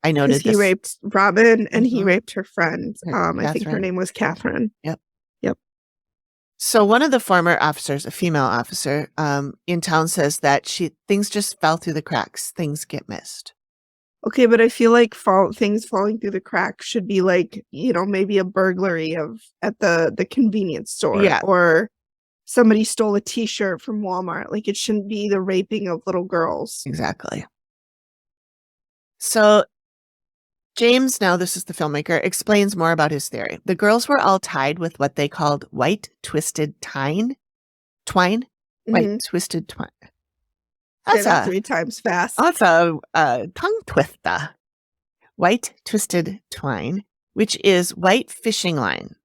I noted he raped Robin and he raped her friend. I think her Catherine. name was Catherine. Yep. Yep. So one of the former officers, a female officer, in town says that things just fell through the cracks. Things get missed. Okay, but I feel like things falling through the cracks should be like, maybe a burglary at the convenience store. Yeah. Or somebody stole a t-shirt from Walmart. Like, it shouldn't be the raping of little girls. Exactly. So James, now this is the filmmaker, explains more about his theory. The girls were all tied with what they called white twisted twine. White twisted twine. That's that 3 times fast. That's a tongue twister. White twisted twine, which is white fishing line.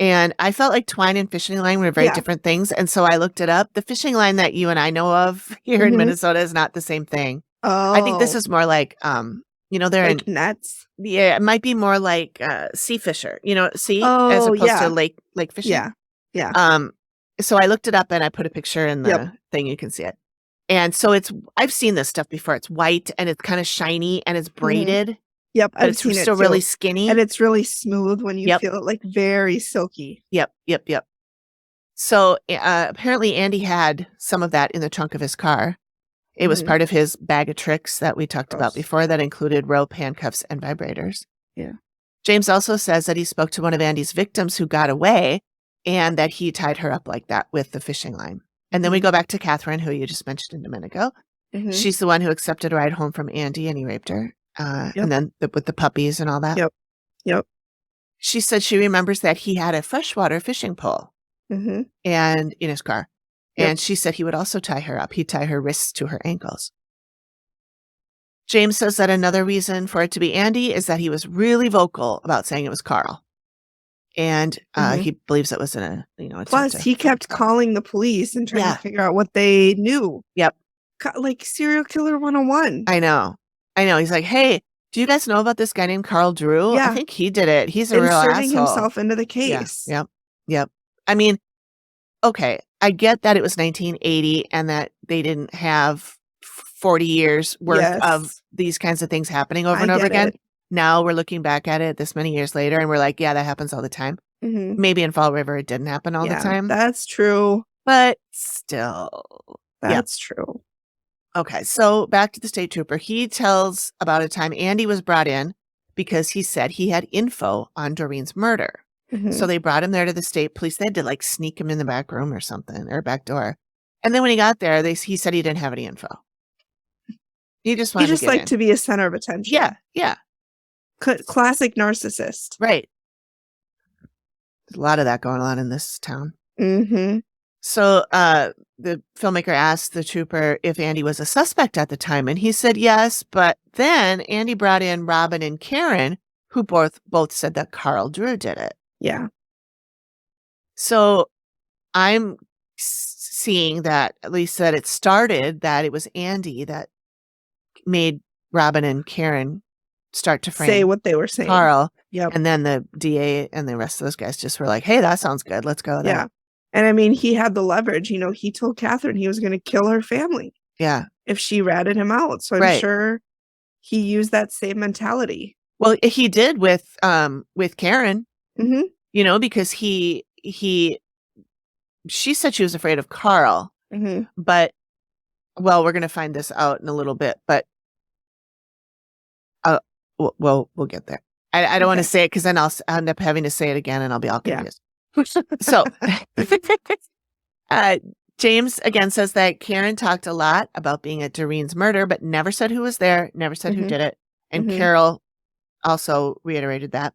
And I felt like twine and fishing line were very different things. And so I looked it up. The fishing line that you and I know of here in Minnesota is not the same thing. Oh. I think this is more like, they're like in nets. Yeah, it might be more like sea fisher, as opposed to lake fishing. Yeah. Yeah. So I looked it up and I put a picture in the thing. You can see it. And so I've seen this stuff before. It's white and it's kind of shiny and it's braided. Yep. But it's still really skinny. And it's really smooth when you feel it, like very silky. Yep. So apparently Andy had some of that in the trunk of his car. It was part of his bag of tricks that we talked about before that included rope, handcuffs, and vibrators. Yeah. James also says that he spoke to one of Andy's victims who got away and that he tied her up like that with the fishing line. And then we go back to Catherine, who you just mentioned a minute ago. She's the one who accepted a ride home from Andy and he raped her. And then with the puppies and all that. Yep. She said she remembers that he had a freshwater fishing pole and in his car. And she said he would also tie her up. He'd tie her wrists to her ankles. James says that another reason for it to be Andy is that he was really vocal about saying it was Carl. And he believes it was Plus, he kept calling the police and trying to figure out what they knew. Yep. Like serial killer 101. I know. He's like, hey, do you guys know about this guy named Carl Drew? Yeah. I think he did it. He's a real asshole. Inserting himself into the case. Yeah. Yep. I mean, okay, I get that it was 1980 and that they didn't have 40 years worth of these kinds of things happening over and over again. Now we're looking back at it this many years later and we're like, yeah, that happens all the time. Maybe in Fall River it didn't happen all the time. That's true. But still. That's true. Okay, so back to the state trooper. He tells about a time Andy was brought in because he said he had info on Doreen's murder. So they brought him there to the state police. They had to sneak him in the back room or something, or back door. And then when he got there, he said he didn't have any info. He just wanted to liked to be a center of attention. Yeah. Classic narcissist. Right. There's a lot of that going on in this town. So the filmmaker asked the trooper if Andy was a suspect at the time, and he said yes. But then Andy brought in Robin and Karen, who both said that Carl Drew did it. Yeah. So I'm seeing that, at least that it started, that it was Andy that made Robin and Karen start to say what they were saying. Carl. Yep. And then the DA and the rest of those guys just were like, hey, that sounds good. Let's go there. Yeah. And I mean, he had the leverage. He told Catherine he was going to kill her family. Yeah. If she ratted him out. So I'm sure he used that same mentality. Well, he did with Karen, because she said she was afraid of Carl, but we're going to find this out in a little bit, but we'll get there. I don't want to say it because then I'll end up having to say it again and I'll be all confused. So James again says that Karen talked a lot about being at Doreen's murder, but never said who was there, never said who did it. And Carol also reiterated that.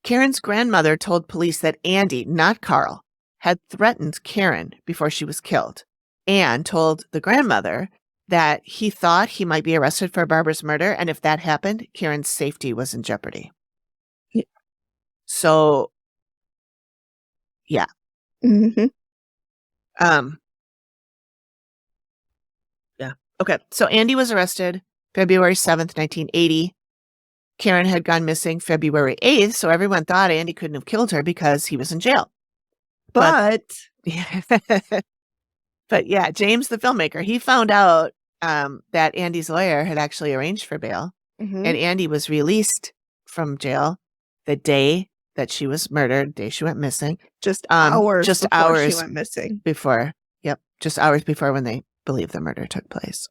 Karen's grandmother told police that Andy, not Carl, had threatened Karen before she was killed and told the grandmother that he thought he might be arrested for Barbara's murder. And if that happened, Karen's safety was in jeopardy. Yeah. So, yeah. Yeah. Okay. So Andy was arrested February 7th, 1980. Karen had gone missing February 8th, so everyone thought Andy couldn't have killed her because he was in jail. But But yeah, James, the filmmaker, he found out that Andy's lawyer had actually arranged for bail, and Andy was released from jail the day that she was murdered, day she went missing. Just hours before she went missing. Just hours before when they believe the murder took place.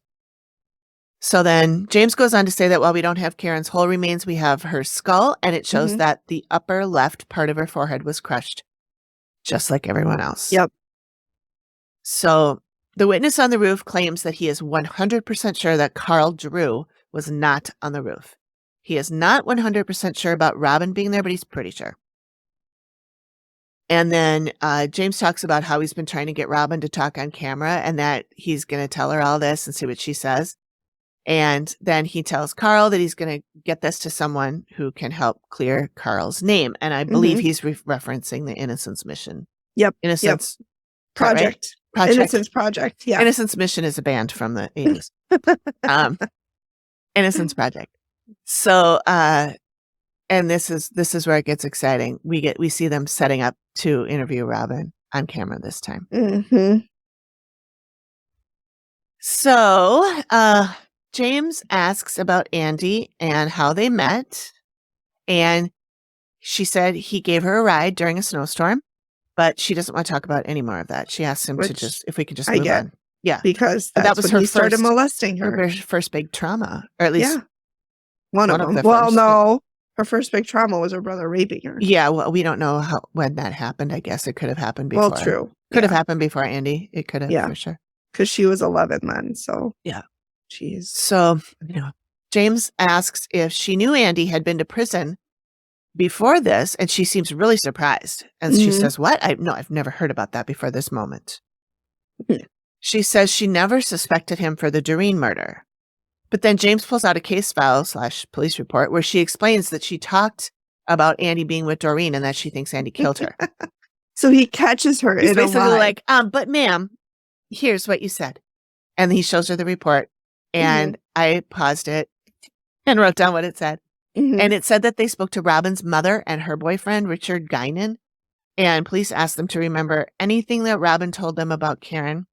So then James goes on to say that while we don't have Karen's whole remains, we have her skull, and it shows that the upper left part of her forehead was crushed, just like everyone else. Yep. So the witness on the roof claims that he is 100% sure that Carl Drew was not on the roof. He is not 100% sure about Robin being there, but he's pretty sure. And then James talks about how he's been trying to get Robin to talk on camera and that he's going to tell her all this and see what she says. And then he tells Carl that he's going to get this to someone who can help clear Carl's name. And I believe he's referencing the Innocence Mission. Yep. Innocence Project. Project. Innocence Project. Yeah. Innocence Mission is a band from the 80s. Innocence Project. So, and this is where it gets exciting. We see them setting up to interview Robin on camera this time. So, James asks about Andy and how they met, and she said he gave her a ride during a snowstorm, but she doesn't want to talk about any more of that. She asked him if we could just move on. Yeah, because that was when he started molesting her. Her first big trauma, or at least one of them. Well, no, her first big trauma was her brother raping her. Yeah, well, we don't know when that happened. I guess it could have happened before. Well, true. Could have happened before Andy. It could have, for sure. Because she was 11 then, so. Yeah. Jeez. So, James asks if she knew Andy had been to prison before this, and she seems really surprised. And she says, what? I've never heard about that before this moment. She says she never suspected him for the Doreen murder. But then James pulls out a case file / police report where she explains that she talked about Andy being with Doreen and that she thinks Andy killed her. So he catches her He's in basically a lie. like, but ma'am, here's what you said. And he shows her the report. And I paused it and wrote down what it said. And it said that they spoke to Robin's mother and her boyfriend, Richard Guinan, and police asked them to remember anything that Robin told them about Karen.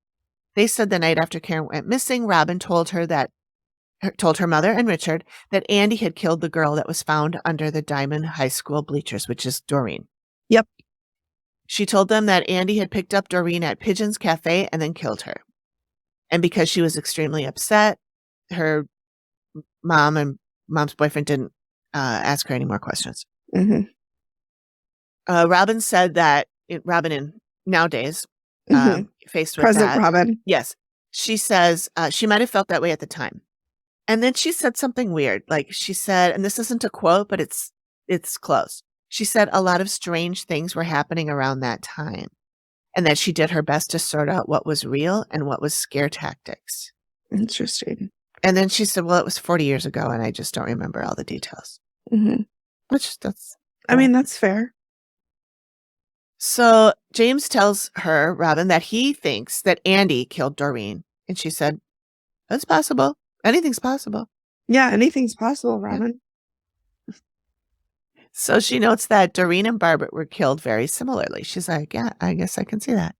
They said the night after Karen went missing, Robin told her mother and Richard that Andy had killed the girl that was found under the Diamond High School bleachers, which is Doreen. Yep. She told them that Andy had picked up Doreen at Pigeon's Cafe and then killed her. And because she was extremely upset, her mom and mom's boyfriend didn't ask her any more questions. Robin said that Robin in nowadays, faced with Present that, Robin. Yes. She says she might have felt that way at the time. And then she said something weird. Like she said, and this isn't a quote, but it's close. She said a lot of strange things were happening around that time. And that she did her best to sort out what was real and what was scare tactics. Interesting. And then she said, well, it was 40 years ago, and I just don't remember all the details. Which that's fair. So James tells her, Robin, that he thinks that Andy killed Doreen. And she said, that's possible. Anything's possible. Yeah, anything's possible, Robin. Yeah. So she notes that Doreen and Barbara were killed very similarly. She's like, yeah, I guess I can see that.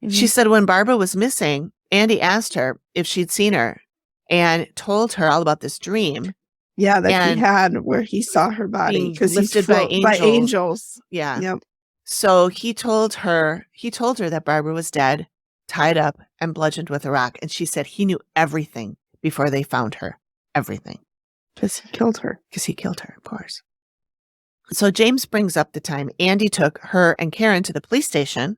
She said when Barbara was missing, Andy asked her if she'd seen her and told her all about this dream. Yeah, that he had where he saw her body because he's lifted by angels. Yeah. Yep. So he told her that Barbara was dead, tied up, and bludgeoned with a rock. And she said he knew everything before they found her. Everything. Because he killed her. Because he killed her, of course. So James brings up the time Andy took her and Karen to the police station.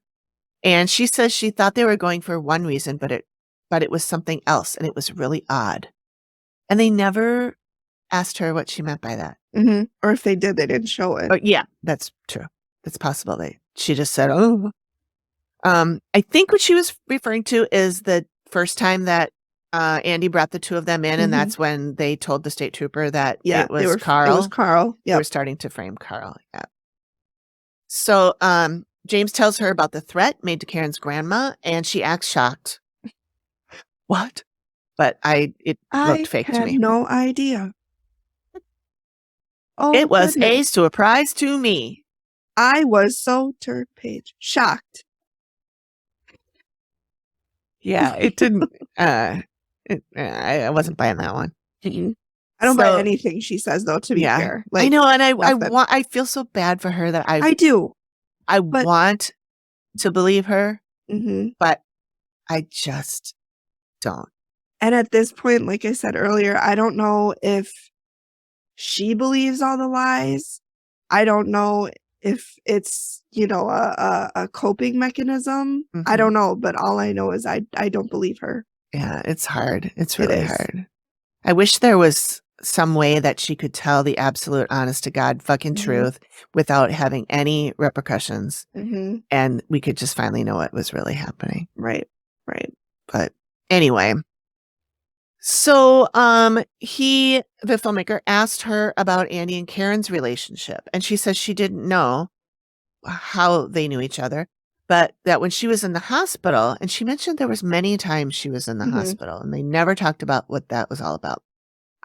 And she says she thought they were going for one reason, but it was something else. And it was really odd. And they never asked her what she meant by that. Or if they did, they didn't show it. Oh, yeah, that's true. It's possible she just said, oh. I think what she was referring to is the first time that Andy brought the two of them in, and that's when they told the state trooper that it was Carl. It was Carl. They were starting to frame Carl. Yeah. So James tells her about the threat made to Karen's grandma, and she acts shocked. What? But it looked fake to me. I had no idea. Oh, it was a surprise to me. I was so shocked. Yeah, it didn't. I wasn't buying that one. I don't buy anything she says, though. To be fair, I know, and I feel so bad for her that I do. I want to believe her, Mm-hmm. but I just don't. And at this point, like I said earlier, I don't know if she believes all the lies. I don't know if it's, a coping mechanism. Mm-hmm. I don't know, but all I know is I don't believe her. Yeah, it's hard. It's really hard. I wish there was some way that she could tell the absolute honest to God fucking truth without having any repercussions. Mm-hmm. And we could just finally know what was really happening. Right. But anyway, so the filmmaker asked her about Andy and Karen's relationship, and she says she didn't know how they knew each other, but that when she was in the hospital, and she mentioned there was many times she was in the hospital, and they never talked about what that was all about.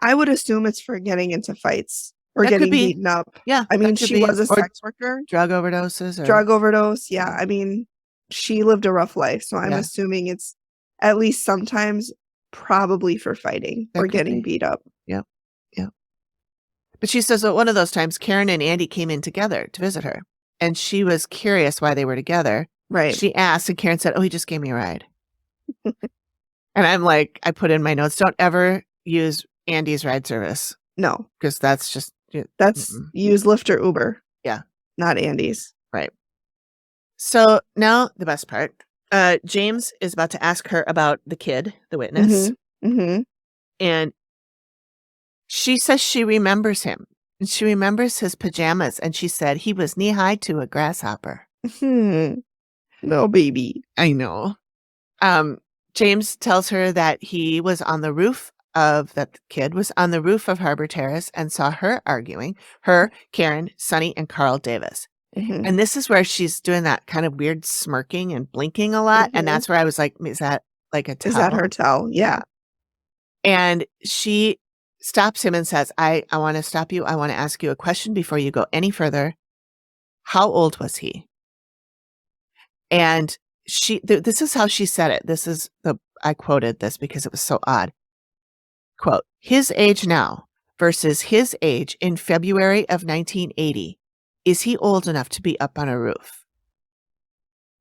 I would assume it's for getting into fights or getting beaten up. Yeah. I mean, she was a sex worker. Drug overdoses. Drug overdose. Yeah. I mean, she lived a rough life. So I'm assuming it's at least sometimes probably for fighting or getting beat up. Yep. But she says that one of those times Karen and Andy came in together to visit her, and she was curious why they were together. Right. She asked, and Karen said, "Oh, he just gave me a ride." And I'm like, I put in my notes, don't ever use Andy's ride service. No. Because that's just... use Lyft or Uber. Yeah. Not Andy's. Right. So now the best part. James is about to ask her about the kid, the witness. Mm-hmm. And she says she remembers him. And she remembers his pajamas. And she said he was knee-high to a grasshopper. No, baby. I know. James tells her that he was on the roof of... that the kid was on the roof of Harbor Terrace and saw her arguing. Her, Karen, Sonny, and Carl Davis. Mm-hmm. And this is where she's doing that kind of weird smirking and blinking a lot. And that's where I was like, is that like a tell? Is that her tell? Yeah. And she stops him and says, I want to stop you. I want to ask you a question before you go any further. How old was he? And this is how she said it. I quoted this because it was so odd. Quote, his age now versus his age in February of 1980. Is he old enough to be up on a roof?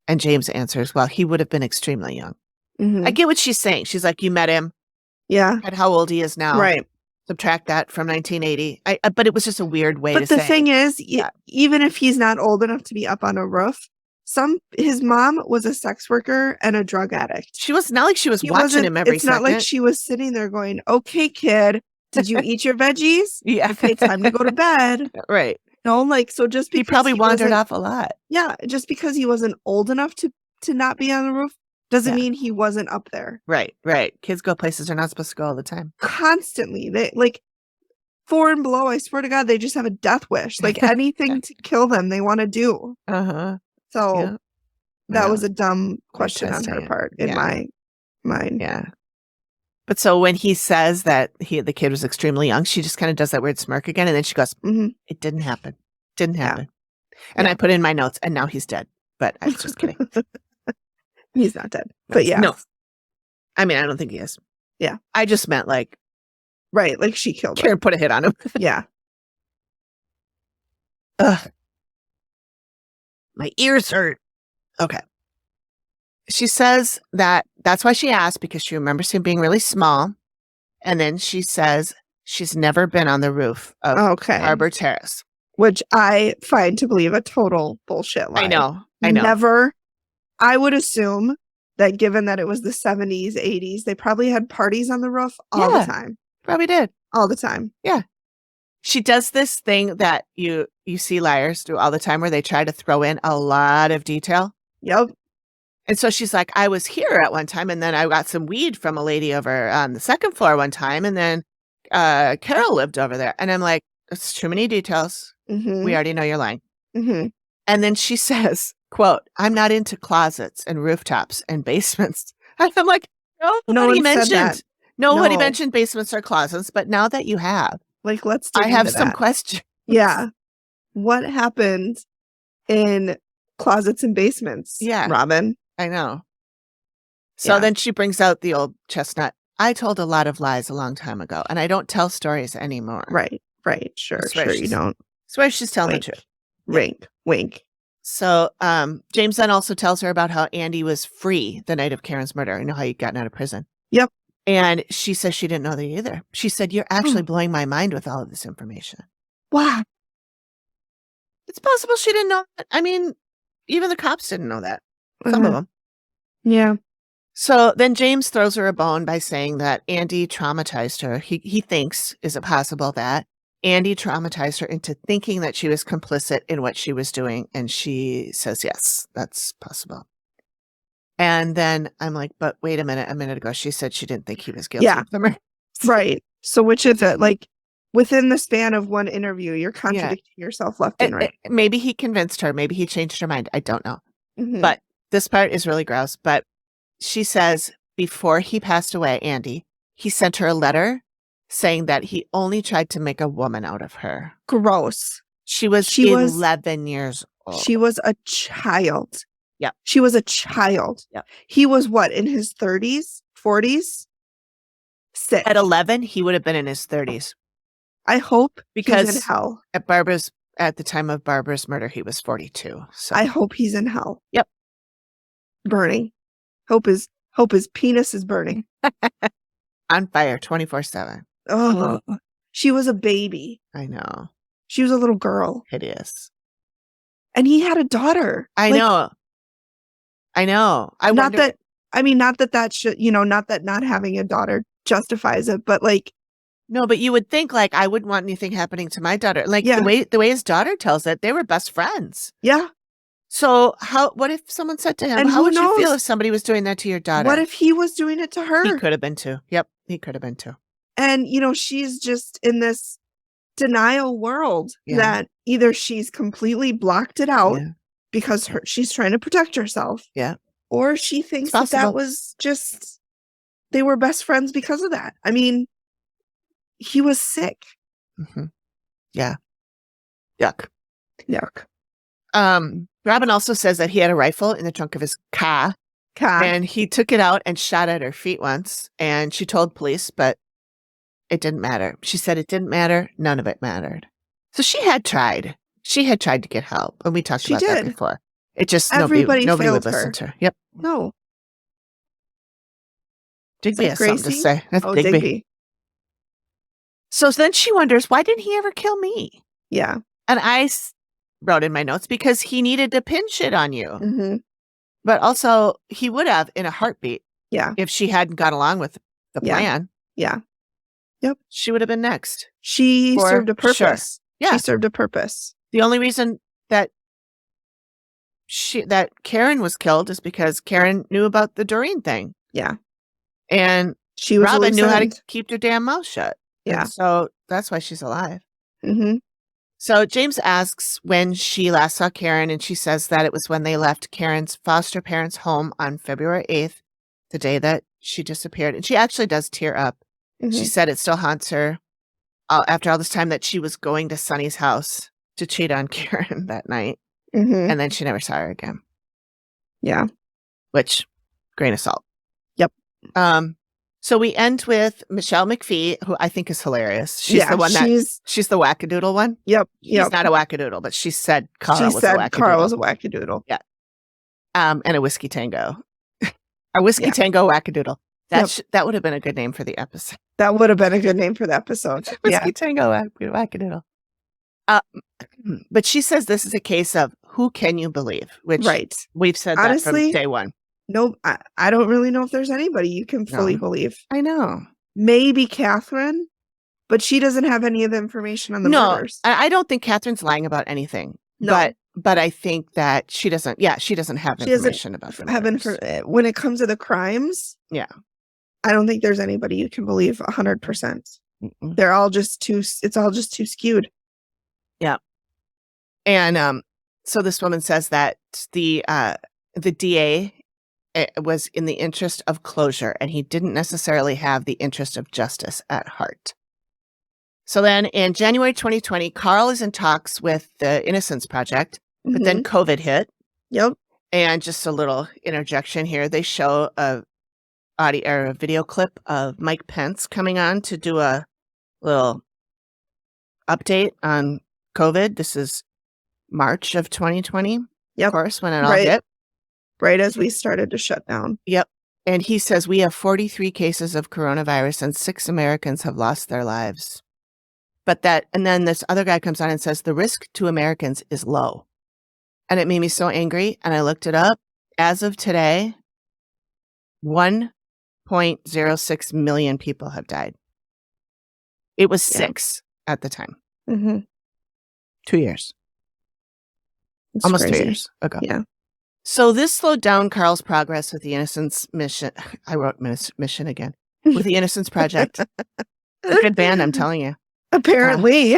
And James answers, well, he would have been extremely young. Mm-hmm. I get what she's saying. She's like, you met him. Yeah. And how old he is now. Right. Subtract that from 1980. But it was just a weird way to say. But the thing is, even if he's not old enough to be up on a roof, his mom was a sex worker and a drug addict. She was not like she was watching him every second. It's not like she was sitting there going, okay, kid, did you eat your veggies? Yeah. Okay, time to go to bed. Right. No, so just because he probably wandered off a lot. Yeah. Just because he wasn't old enough to not be on the roof doesn't mean he wasn't up there. Right. Kids go places they're not supposed to go all the time. Constantly. They four and below, I swear to God, they just have a death wish. Like anything to kill them, they want to do. Uh-huh. So that was a dumb question on her part in my mind. Yeah. But so when he says that the kid was extremely young, she just kind of does that weird smirk again. And then she goes, it didn't happen. Didn't happen. And I put in my notes, and now he's dead. But I was just kidding. He's not dead. But yeah. No. I mean, I don't think he is. Yeah. I just meant right. Like she killed him. Karen put a hit on him. Yeah. Ugh. My ears hurt. Okay. She says that's why she asked, because she remembers him being really small. And then she says she's never been on the roof of Harbor Terrace. Which I find to believe a total bullshit lie. I know. Never. I would assume that given that it was the 70s, 80s, they probably had parties on the roof all the time. Probably did. All the time. Yeah. She does this thing that you see liars do all the time where they try to throw in a lot of detail. Yep. And so she's like, I was here at one time, and then I got some weed from a lady over on the second floor one time, and then Carol lived over there. And I'm like, it's too many details. Mm-hmm. We already know you're lying. Mm-hmm. And then she says, quote, I'm not into closets and rooftops and basements. And I'm like, nobody mentioned basements or closets, but now that you have, let's I have some questions. Yeah. What happened in closets and basements? Yeah. Robin? I know. So then she brings out the old chestnut. I told a lot of lies a long time ago, and I don't tell stories anymore. Right. Sure you don't. Swear she's telling the truth. Wink. So James then also tells her about how Andy was free the night of Karen's murder. You know how he'd gotten out of prison? Yep. And she says she didn't know that either. She said, you're actually blowing my mind with all of this information. Wow. It's possible she didn't know that. I mean, even the cops didn't know that. Some of them. Yeah. So then James throws her a bone by saying that Andy traumatized her. He thinks, is it possible that Andy traumatized her into thinking that she was complicit in what she was doing? And she says, yes, that's possible. And then I'm like, but wait a minute ago, she said she didn't think he was guilty of the murder. Right. So which is it? Like, within the span of one interview, you're contradicting yourself left and right. Maybe he convinced her. Maybe he changed her mind. I don't know. But this part is really gross. But she says before he passed away, Andy, he sent her a letter saying that he only tried to make a woman out of her. Gross. She was 11 years old. She was a child. Yep. She was a child. Yep. He was what, in his 30s, 40s? Sick. At 11, he would have been in his 30s. I hope because he's in hell. At the time of Barbara's murder, he was 42. So I hope he's in hell. Yep. Burning. Hope his penis is burning. On fire 24/7. Oh, she was a baby. I know. She was a little girl. Hideous. And he had a daughter. I know. Not that should, not that not having a daughter justifies it, but like. No, but you would think like, I wouldn't want anything happening to my daughter. Like the way his daughter tells it, they were best friends. Yeah. So what if someone said to him, and how would you feel if somebody was doing that to your daughter? What if he was doing it to her? He could have been too. Yep. He could have been too. And, she's just in this denial world that either she's completely blocked it out because she's trying to protect herself. Yeah. Or she thinks that was just, they were best friends because of that. I mean, he was sick. Mm-hmm. Yeah. Yuck. Robin also says that he had a rifle in the trunk of his car. And he took it out and shot at her feet once. And she told police, but it didn't matter. She said it didn't matter. None of it mattered. So she had tried. She had tried to get help. And we talked about that before. It just, nobody would listen to her. Yep. No. Digby has something to say. That's Digby. So then she wonders, why didn't he ever kill me? Yeah. And I wrote in my notes, because he needed to pin shit on you. Mm-hmm. But also, he would have in a heartbeat. Yeah. If she hadn't gone along with the plan. Yeah. Yep. She would have been next. She served a purpose. Sure. Yeah. She served a purpose. The only reason that Karen was killed is because Karen knew about the Doreen thing. Yeah. And Robin knew how to keep her damn mouth shut. Yeah. And so that's why she's alive. Mm-hmm. So James asks when she last saw Karen, and she says that it was when they left Karen's foster parents' home on February 8th, the day that she disappeared. And she actually does tear up. Mm-hmm. She said it still haunts her after all this time that she was going to Sonny's house to cheat on Karen that night. Mm-hmm. And then she never saw her again. Yeah. Which, grain of salt. Yep. So we end with Michelle McPhee, who I think is hilarious. She's the one she's the whackadoodle one. Yep. She's not a wackadoodle, but she said Carl was a wackadoodle. Yeah. And a Whisky Tango. A Whisky Tango Whackadoodle. That would have been a good name for the episode. That would have been a good name for the episode. Whisky Tango Whackadoodle. But she says this is a case of who can you believe? Which we've said honestly, that from day one. No, I don't really know if there's anybody you can fully believe. I know. Maybe Catherine, but she doesn't have any of the information on the murders. I don't think Catherine's lying about anything. No. But I think that she doesn't have information about the when it comes to the crimes. Yeah. I don't think there's anybody you can believe 100%. They're all just it's all just too skewed. Yeah. And so this woman says that the DA was in the interest of closure, and he didn't necessarily have the interest of justice at heart. So then in January 2020, Carl is in talks with the Innocence Project, but then COVID hit. Yep. And just a little interjection here. They show a audio or a video clip of Mike Pence coming on to do a little update on COVID. This is March of 2020. Yep. Of course, when it all hit. Right as we started to shut down. Yep. And he says we have 43 cases of coronavirus and 6 Americans have lost their lives. And then this other guy comes on and says the risk to Americans is low. And it made me so angry. And I looked it up. As of today, 1.06 million people have died. It was 6 at the time. 2 years. It's almost crazy. 2 years ago. Yeah. So this slowed down Carl's progress with the Innocence Mission. I wrote Mission again. With the Innocence Project. A good band, I'm telling you. Apparently.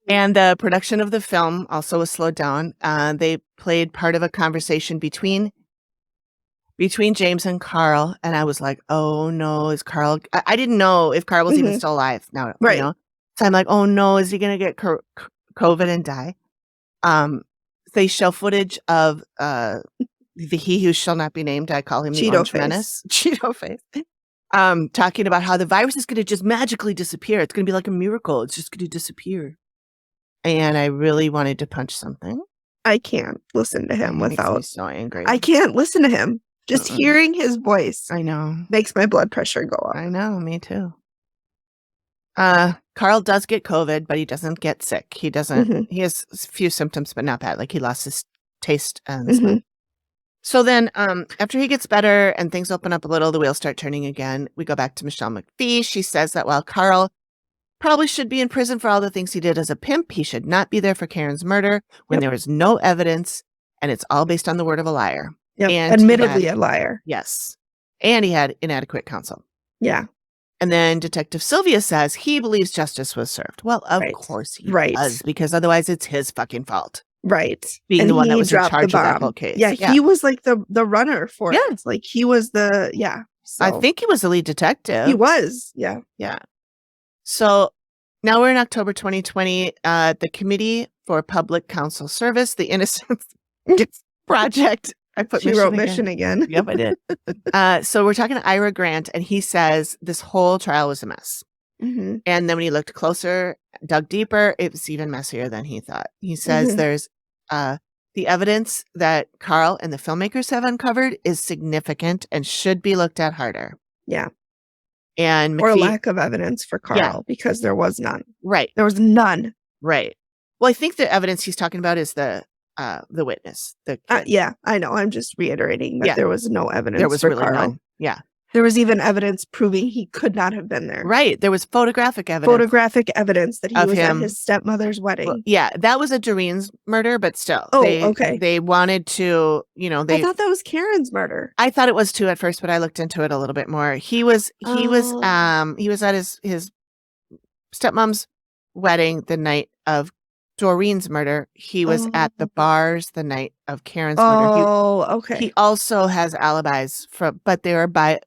And the production of the film also was slowed down. They played part of a conversation between James and Carl. And I was like, oh no, is Carl... I didn't know if Carl was even still alive now. Right. You know? So I'm like, oh no, is he going to get COVID and die? They show footage of the he who shall not be named. I call him the Orange Menace. Cheeto Face. Talking about how the virus is going to just magically disappear. It's going to be like a miracle. It's just going to disappear. And I really wanted to punch something. I can't listen to him Makes me without. so angry. I can't listen to him. Just hearing his voice. I know. Makes my blood pressure go up. I know. Me too. Carl does get COVID, but he doesn't get sick. He doesn't. He has a few symptoms, but not bad. Like he lost his taste and smell. So then after he gets better and things open up a little, the wheels start turning again. We go back to Michelle McPhee. She says that while Carl probably should be in prison for all the things he did as a pimp, he should not be there for Karen's murder when there is no evidence and it's all based on the word of a liar. Yep. And admittedly a liar. Yes. And he had inadequate counsel. Yeah. And then Detective Sylvia says he believes justice was served. Well, of course he does, because otherwise it's his fucking fault. Right. Being the one that was in charge of that whole case. Yeah, he was like the runner for it. Like he was the, So. I think he was the lead detective. He was. Yeah. Yeah. So now we're in October 2020. The Committee for Public Counsel Service, the Innocence Project. She wrote Mission again. Yep, I did. So we're talking to Ira Grant, and he says this whole trial was a mess. And then when he looked closer, dug deeper, it was even messier than he thought. He says there's the evidence that Carl and the filmmakers have uncovered is significant and should be looked at harder. Yeah. And or lack of evidence for Carl because there was none. Right. There was none. Right. Well, I think the evidence he's talking about is the witness. Yeah, I know. I'm just reiterating that there was no evidence. There was for really Carl. none. Yeah. There was even evidence proving he could not have been there. Right. There was photographic evidence. Photographic evidence that he was at his stepmother's wedding. Well, yeah, that was a Doreen's murder, but still. Oh, okay. They wanted to, I thought that was Karen's murder. I thought it was too at first, but I looked into it a little bit more. He was at his stepmom's wedding the night of Doreen's murder. He was at the bars the night of Karen's murder. Okay. He also has alibis but they were by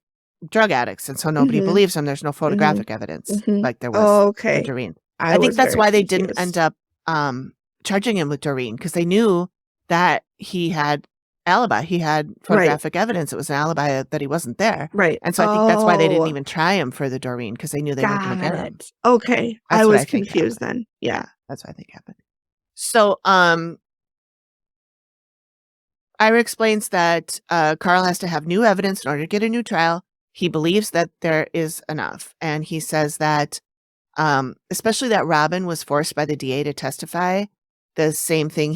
drug addicts, and so nobody believes him. There's no photographic evidence like there was with Doreen. I think that's why they didn't end up charging him with Doreen, because they knew that he had alibi. He had photographic evidence. It was an alibi that he wasn't there. Right. And so I think that's why they didn't even try him for the Doreen, because they knew they weren't going to get him. Okay. I was confused then. Yeah. That's what I think happened. So Ira explains that Carl has to have new evidence in order to get a new trial. He believes that there is enough. And he says that especially that Robin was forced by the DA to testify the same thing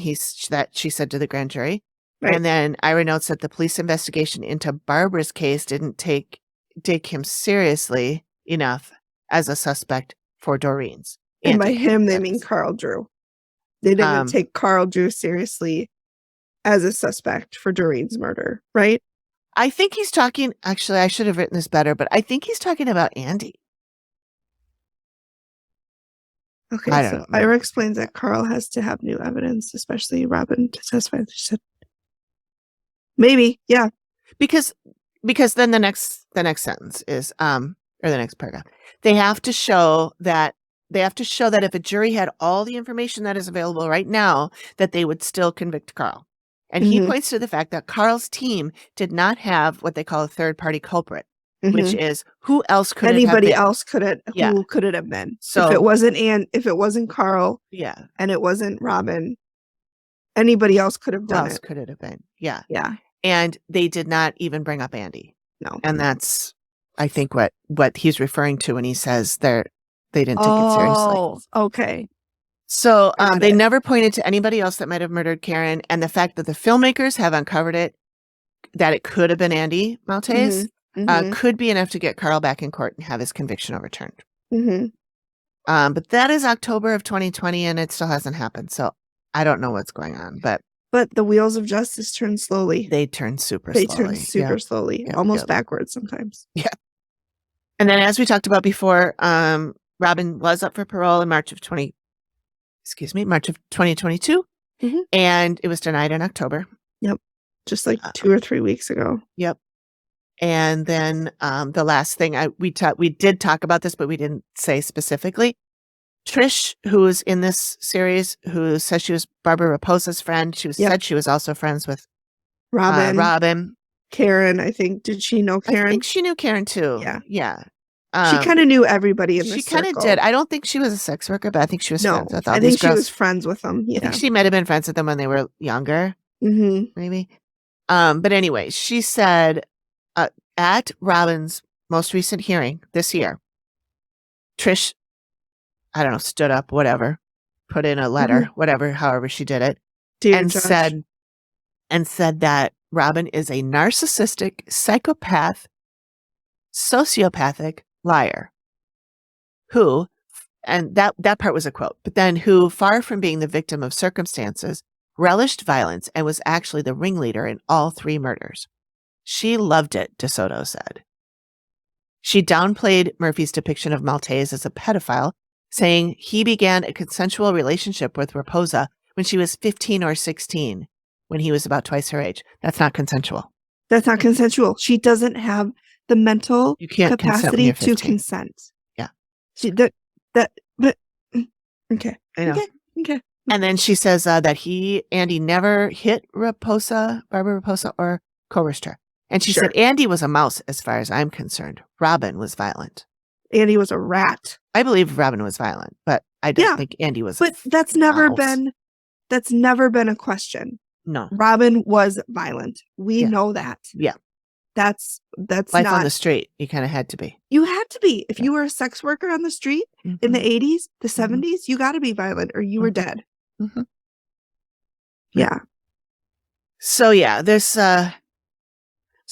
that she said to the grand jury. Right. And then Ira notes that the police investigation into Barbara's case didn't take him seriously enough as a suspect for Doreen's. And by him, they mean Carl Drew. They didn't take Carl Drew seriously as a suspect for Doreen's murder, right? I think he's talking, actually, I should have written this better, but I think he's talking about Andy. Okay, so Ira explains that Carl has to have new evidence, especially Robin, to testify. She said, maybe, yeah. Because then the next sentence is, or the next paragraph, they have to show that if a jury had all the information that is available right now, that they would still convict Carl. And he points to the fact that Carl's team did not have what they call a third-party culprit, which is who else could anybody else could it? Yeah. Who could it have been? So if it wasn't Carl, and it wasn't Robin, anybody else could have done it. Could it have been? Yeah. Yeah. And they did not even bring up Andy. No. And that's, I think, what he's referring to when he says they didn't take it seriously. Oh, okay. So they never pointed to anybody else that might have murdered Karen. And the fact that the filmmakers have uncovered it, that it could have been Andy Maltese, could be enough to get Carl back in court and have his conviction overturned. But that is October of 2020, and it still hasn't happened. So I don't know what's going on. But the wheels of justice turn slowly. They turn super slowly. Almost backwards sometimes. Yeah. And then, as we talked about before, Robin was up for parole in March of 2022, and it was denied in October. Yep, just like 2 or 3 weeks ago. Yep. And then the last thing we did talk about this, but we didn't say specifically. Trish, who was in this series, who says she was Barbara Raposa's friend, said she was also friends with Robin. Karen, I think. Did she know Karen? I think she knew Karen too. Yeah. She kind of knew everybody in the circle. She kind of did. I don't think she was a sex worker, but I think she was friends with all these girls. I think she was friends with them. Yeah. I think she might have been friends with them when they were younger. Maybe. But anyway, she said at Robin's most recent hearing this year, Trish, I don't know, stood up, whatever, put in a letter, however she did it, and said that Robin is a narcissistic, psychopath, sociopathic liar who, and that part was a quote, but then who, far from being the victim of circumstances, relished violence and was actually the ringleader in all 3 murders. She loved it, DeSoto said. She downplayed Murphy's depiction of Maltese as a pedophile, saying he began a consensual relationship with Raposa when she was 15 or 16, when he was about twice her age. That's not consensual. She doesn't have the mental capacity to consent. Yeah. Okay. I know. Okay. And then she says that Andy never hit Barbara Raposa, or coerced her. And she said Andy was a mouse as far as I'm concerned. Robin was violent. Andy was a rat. I believe Robin was violent, but I don't think Andy was. But that's never been a question. No. Robin was violent. We know that. Yeah. That's life on the street. You kind of had to be. You had to be. If you were a sex worker on the street in the 80s, the 70s, you got to be violent or you were dead. Yeah. So there's so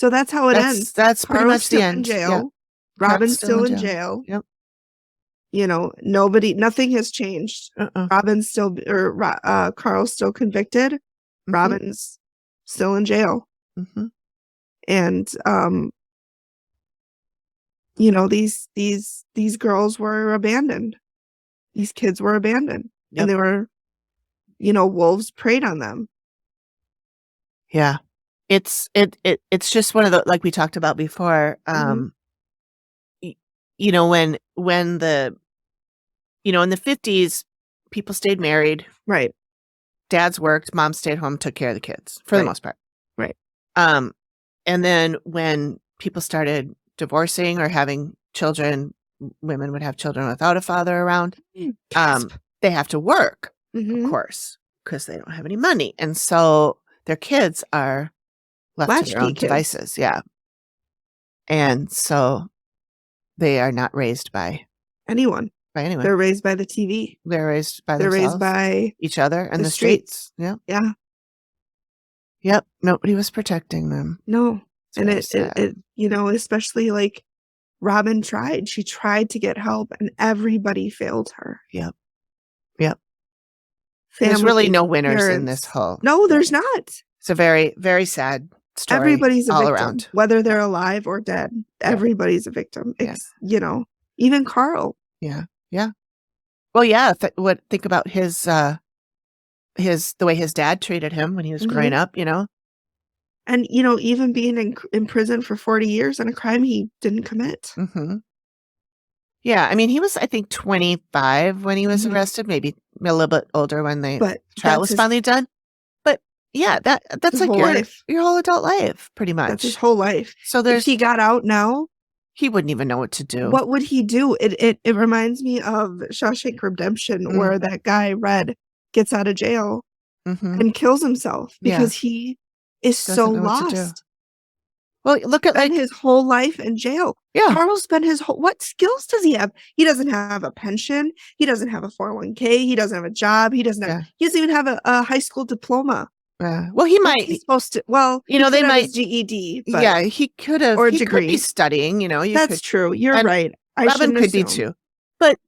that's how it ends. That's pretty much the end. In jail. Yep. Robin's still in jail. Yep. You know, nothing has changed. Robin's still, or Carl's still convicted. Robin's still in jail. And you know, these girls were abandoned. These kids were abandoned, and they were, you know, wolves preyed on them. Yeah. It's just one of the, like we talked about before, you know, when the, you know, in the 50s, people stayed married. Right. Dads worked, moms stayed home, took care of the kids for the most part. Right. And then when people started divorcing or having children, women would have children without a father around. They have to work, of course, because they don't have any money. And so their kids are left to their own devices. Yeah. And so they are not raised by anyone. They're raised by the TV. They're raised by themselves. They're raised by each other and the streets. Yeah. Yeah. Yep. Nobody was protecting them. No. And it, you know, especially like Robin tried. She tried to get help and everybody failed her. Yep. There's really no winners in this whole. No, there's not. It's a very, very sad story. Everybody's a all victim, around. Whether they're alive or dead. Everybody's a victim. It's, you know, even Carl. Yeah. Yeah. Well, yeah. Think about his the way his dad treated him when he was growing up, you know. And, you know, even being in prison for 40 years on a crime he didn't commit. Yeah. I mean, he was, I think, 25 when he was arrested, maybe a little bit older when the trial was finally done. But Yeah, that's his like whole life. your whole adult life, pretty much. That's his whole life. So if he got out now, he wouldn't even know what to do. What would he do? It reminds me of Shawshank Redemption, where that guy Red gets out of jail and kills himself because he is so lost. Well, look at spent his whole life in jail. Yeah. Carl spent what skills does he have? He doesn't have a pension. He doesn't have a 401k. He doesn't have a job. He doesn't even have a high school diploma. Well, he might. He's supposed to. Well, they might his GED. But he could have, or a he degree. Could be studying. That's true. You're right. Robin could be too. But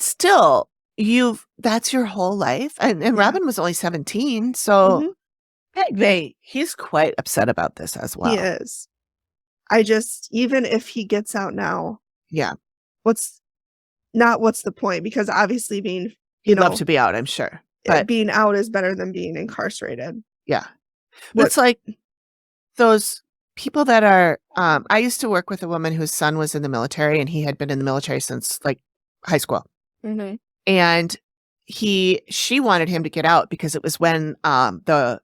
still, that's your whole life. And Robin was only 17, so he's quite upset about this as well. He is. Even if he gets out now, what's the point? Because obviously he'd love to be out, I'm sure. But being out is better than being incarcerated. Yeah. It's like those people that are, I used to work with a woman whose son was in the military, and he had been in the military since like high school. Mm-hmm. And she wanted him to get out because it was when the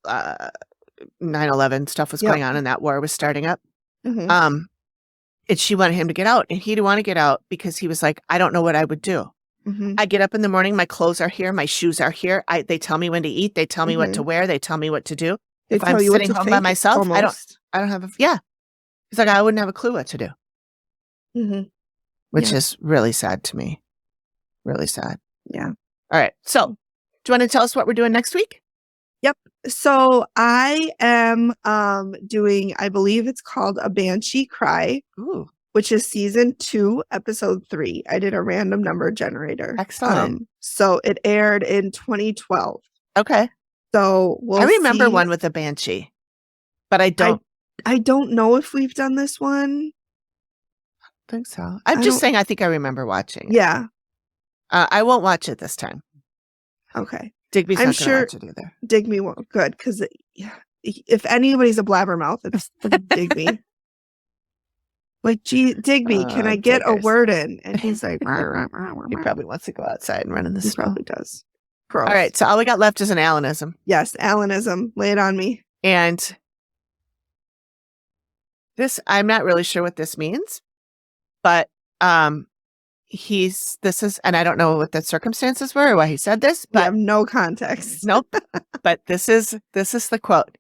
9/11 stuff was going on and that war was starting up. Mm-hmm. And she wanted him to get out, and he didn't want to get out because he was like, I don't know what I would do. Mm-hmm. I get up in the morning, my clothes are here, my shoes are here. They tell me when to eat, they tell me what to wear, they tell me what to do. If I'm sitting home by myself, almost. I don't have He's like, I wouldn't have a clue what to do. Mm-hmm. Which is really sad to me. Really sad. Yeah. All right. So, do you want to tell us what we're doing next week? Yep. So I am doing, I believe it's called A Banshee Cry. Ooh. Which is season 2, episode 3. I did a random number generator. Excellent. So it aired in 2012. Okay. So I remember one with a banshee, but I don't know if we've done this one. I think so. I'm just saying I think I remember watching it. Yeah. I won't watch it this time. Okay. Digby's not going to watch it either. Digby won't. Good, because if anybody's a blabbermouth, it's Digby. Like, Digby, can I get a word in? And he's like, he probably wants to go outside and run in the snow. He probably does. Gross. All right, so all we got left is an Alanism. Yes, Alanism. Lay it on me. And this, I'm not really sure what this means, but and I don't know what the circumstances were or why he said this, but I have no context. Nope. But this is the quote.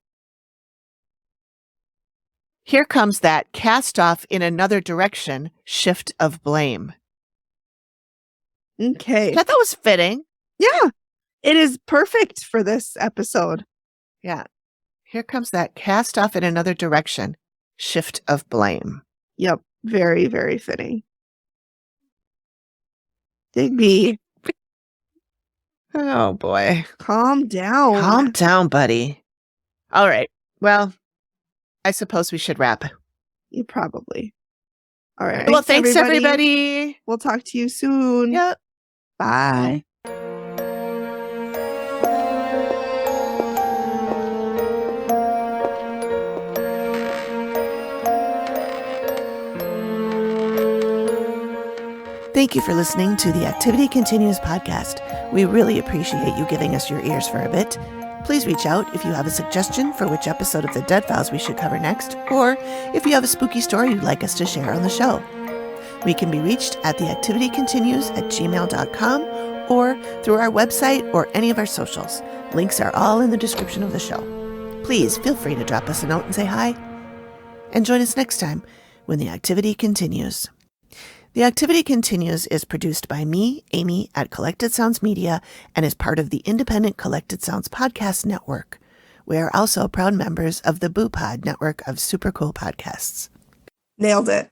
Here comes that cast off in another direction shift of blame. Okay. I thought that was fitting. Yeah. It is perfect for this episode. Yeah. Here comes that cast off in another direction shift of blame. Yep. Very, very fitting. Digby. Oh, boy. Calm down. Calm down, buddy. All right. Well, I suppose we should wrap. You probably. All right. Well, thanks, everybody. We'll talk to you soon. Yep. Bye. Thank you for listening to the Activity Continues podcast. We really appreciate you giving us your ears for a bit. Please reach out if you have a suggestion for which episode of the Dead Files we should cover next, or if you have a spooky story you'd like us to share on the show. We can be reached at theactivitycontinues@gmail.com or through our website or any of our socials. Links are all in the description of the show. Please feel free to drop us a note and say hi. And join us next time when the activity continues. The Activity Continues is produced by me, Amy, at Collected Sounds Media, and is part of the independent Collected Sounds podcast network. We are also proud members of the Boo Pod network of super cool podcasts. Nailed it.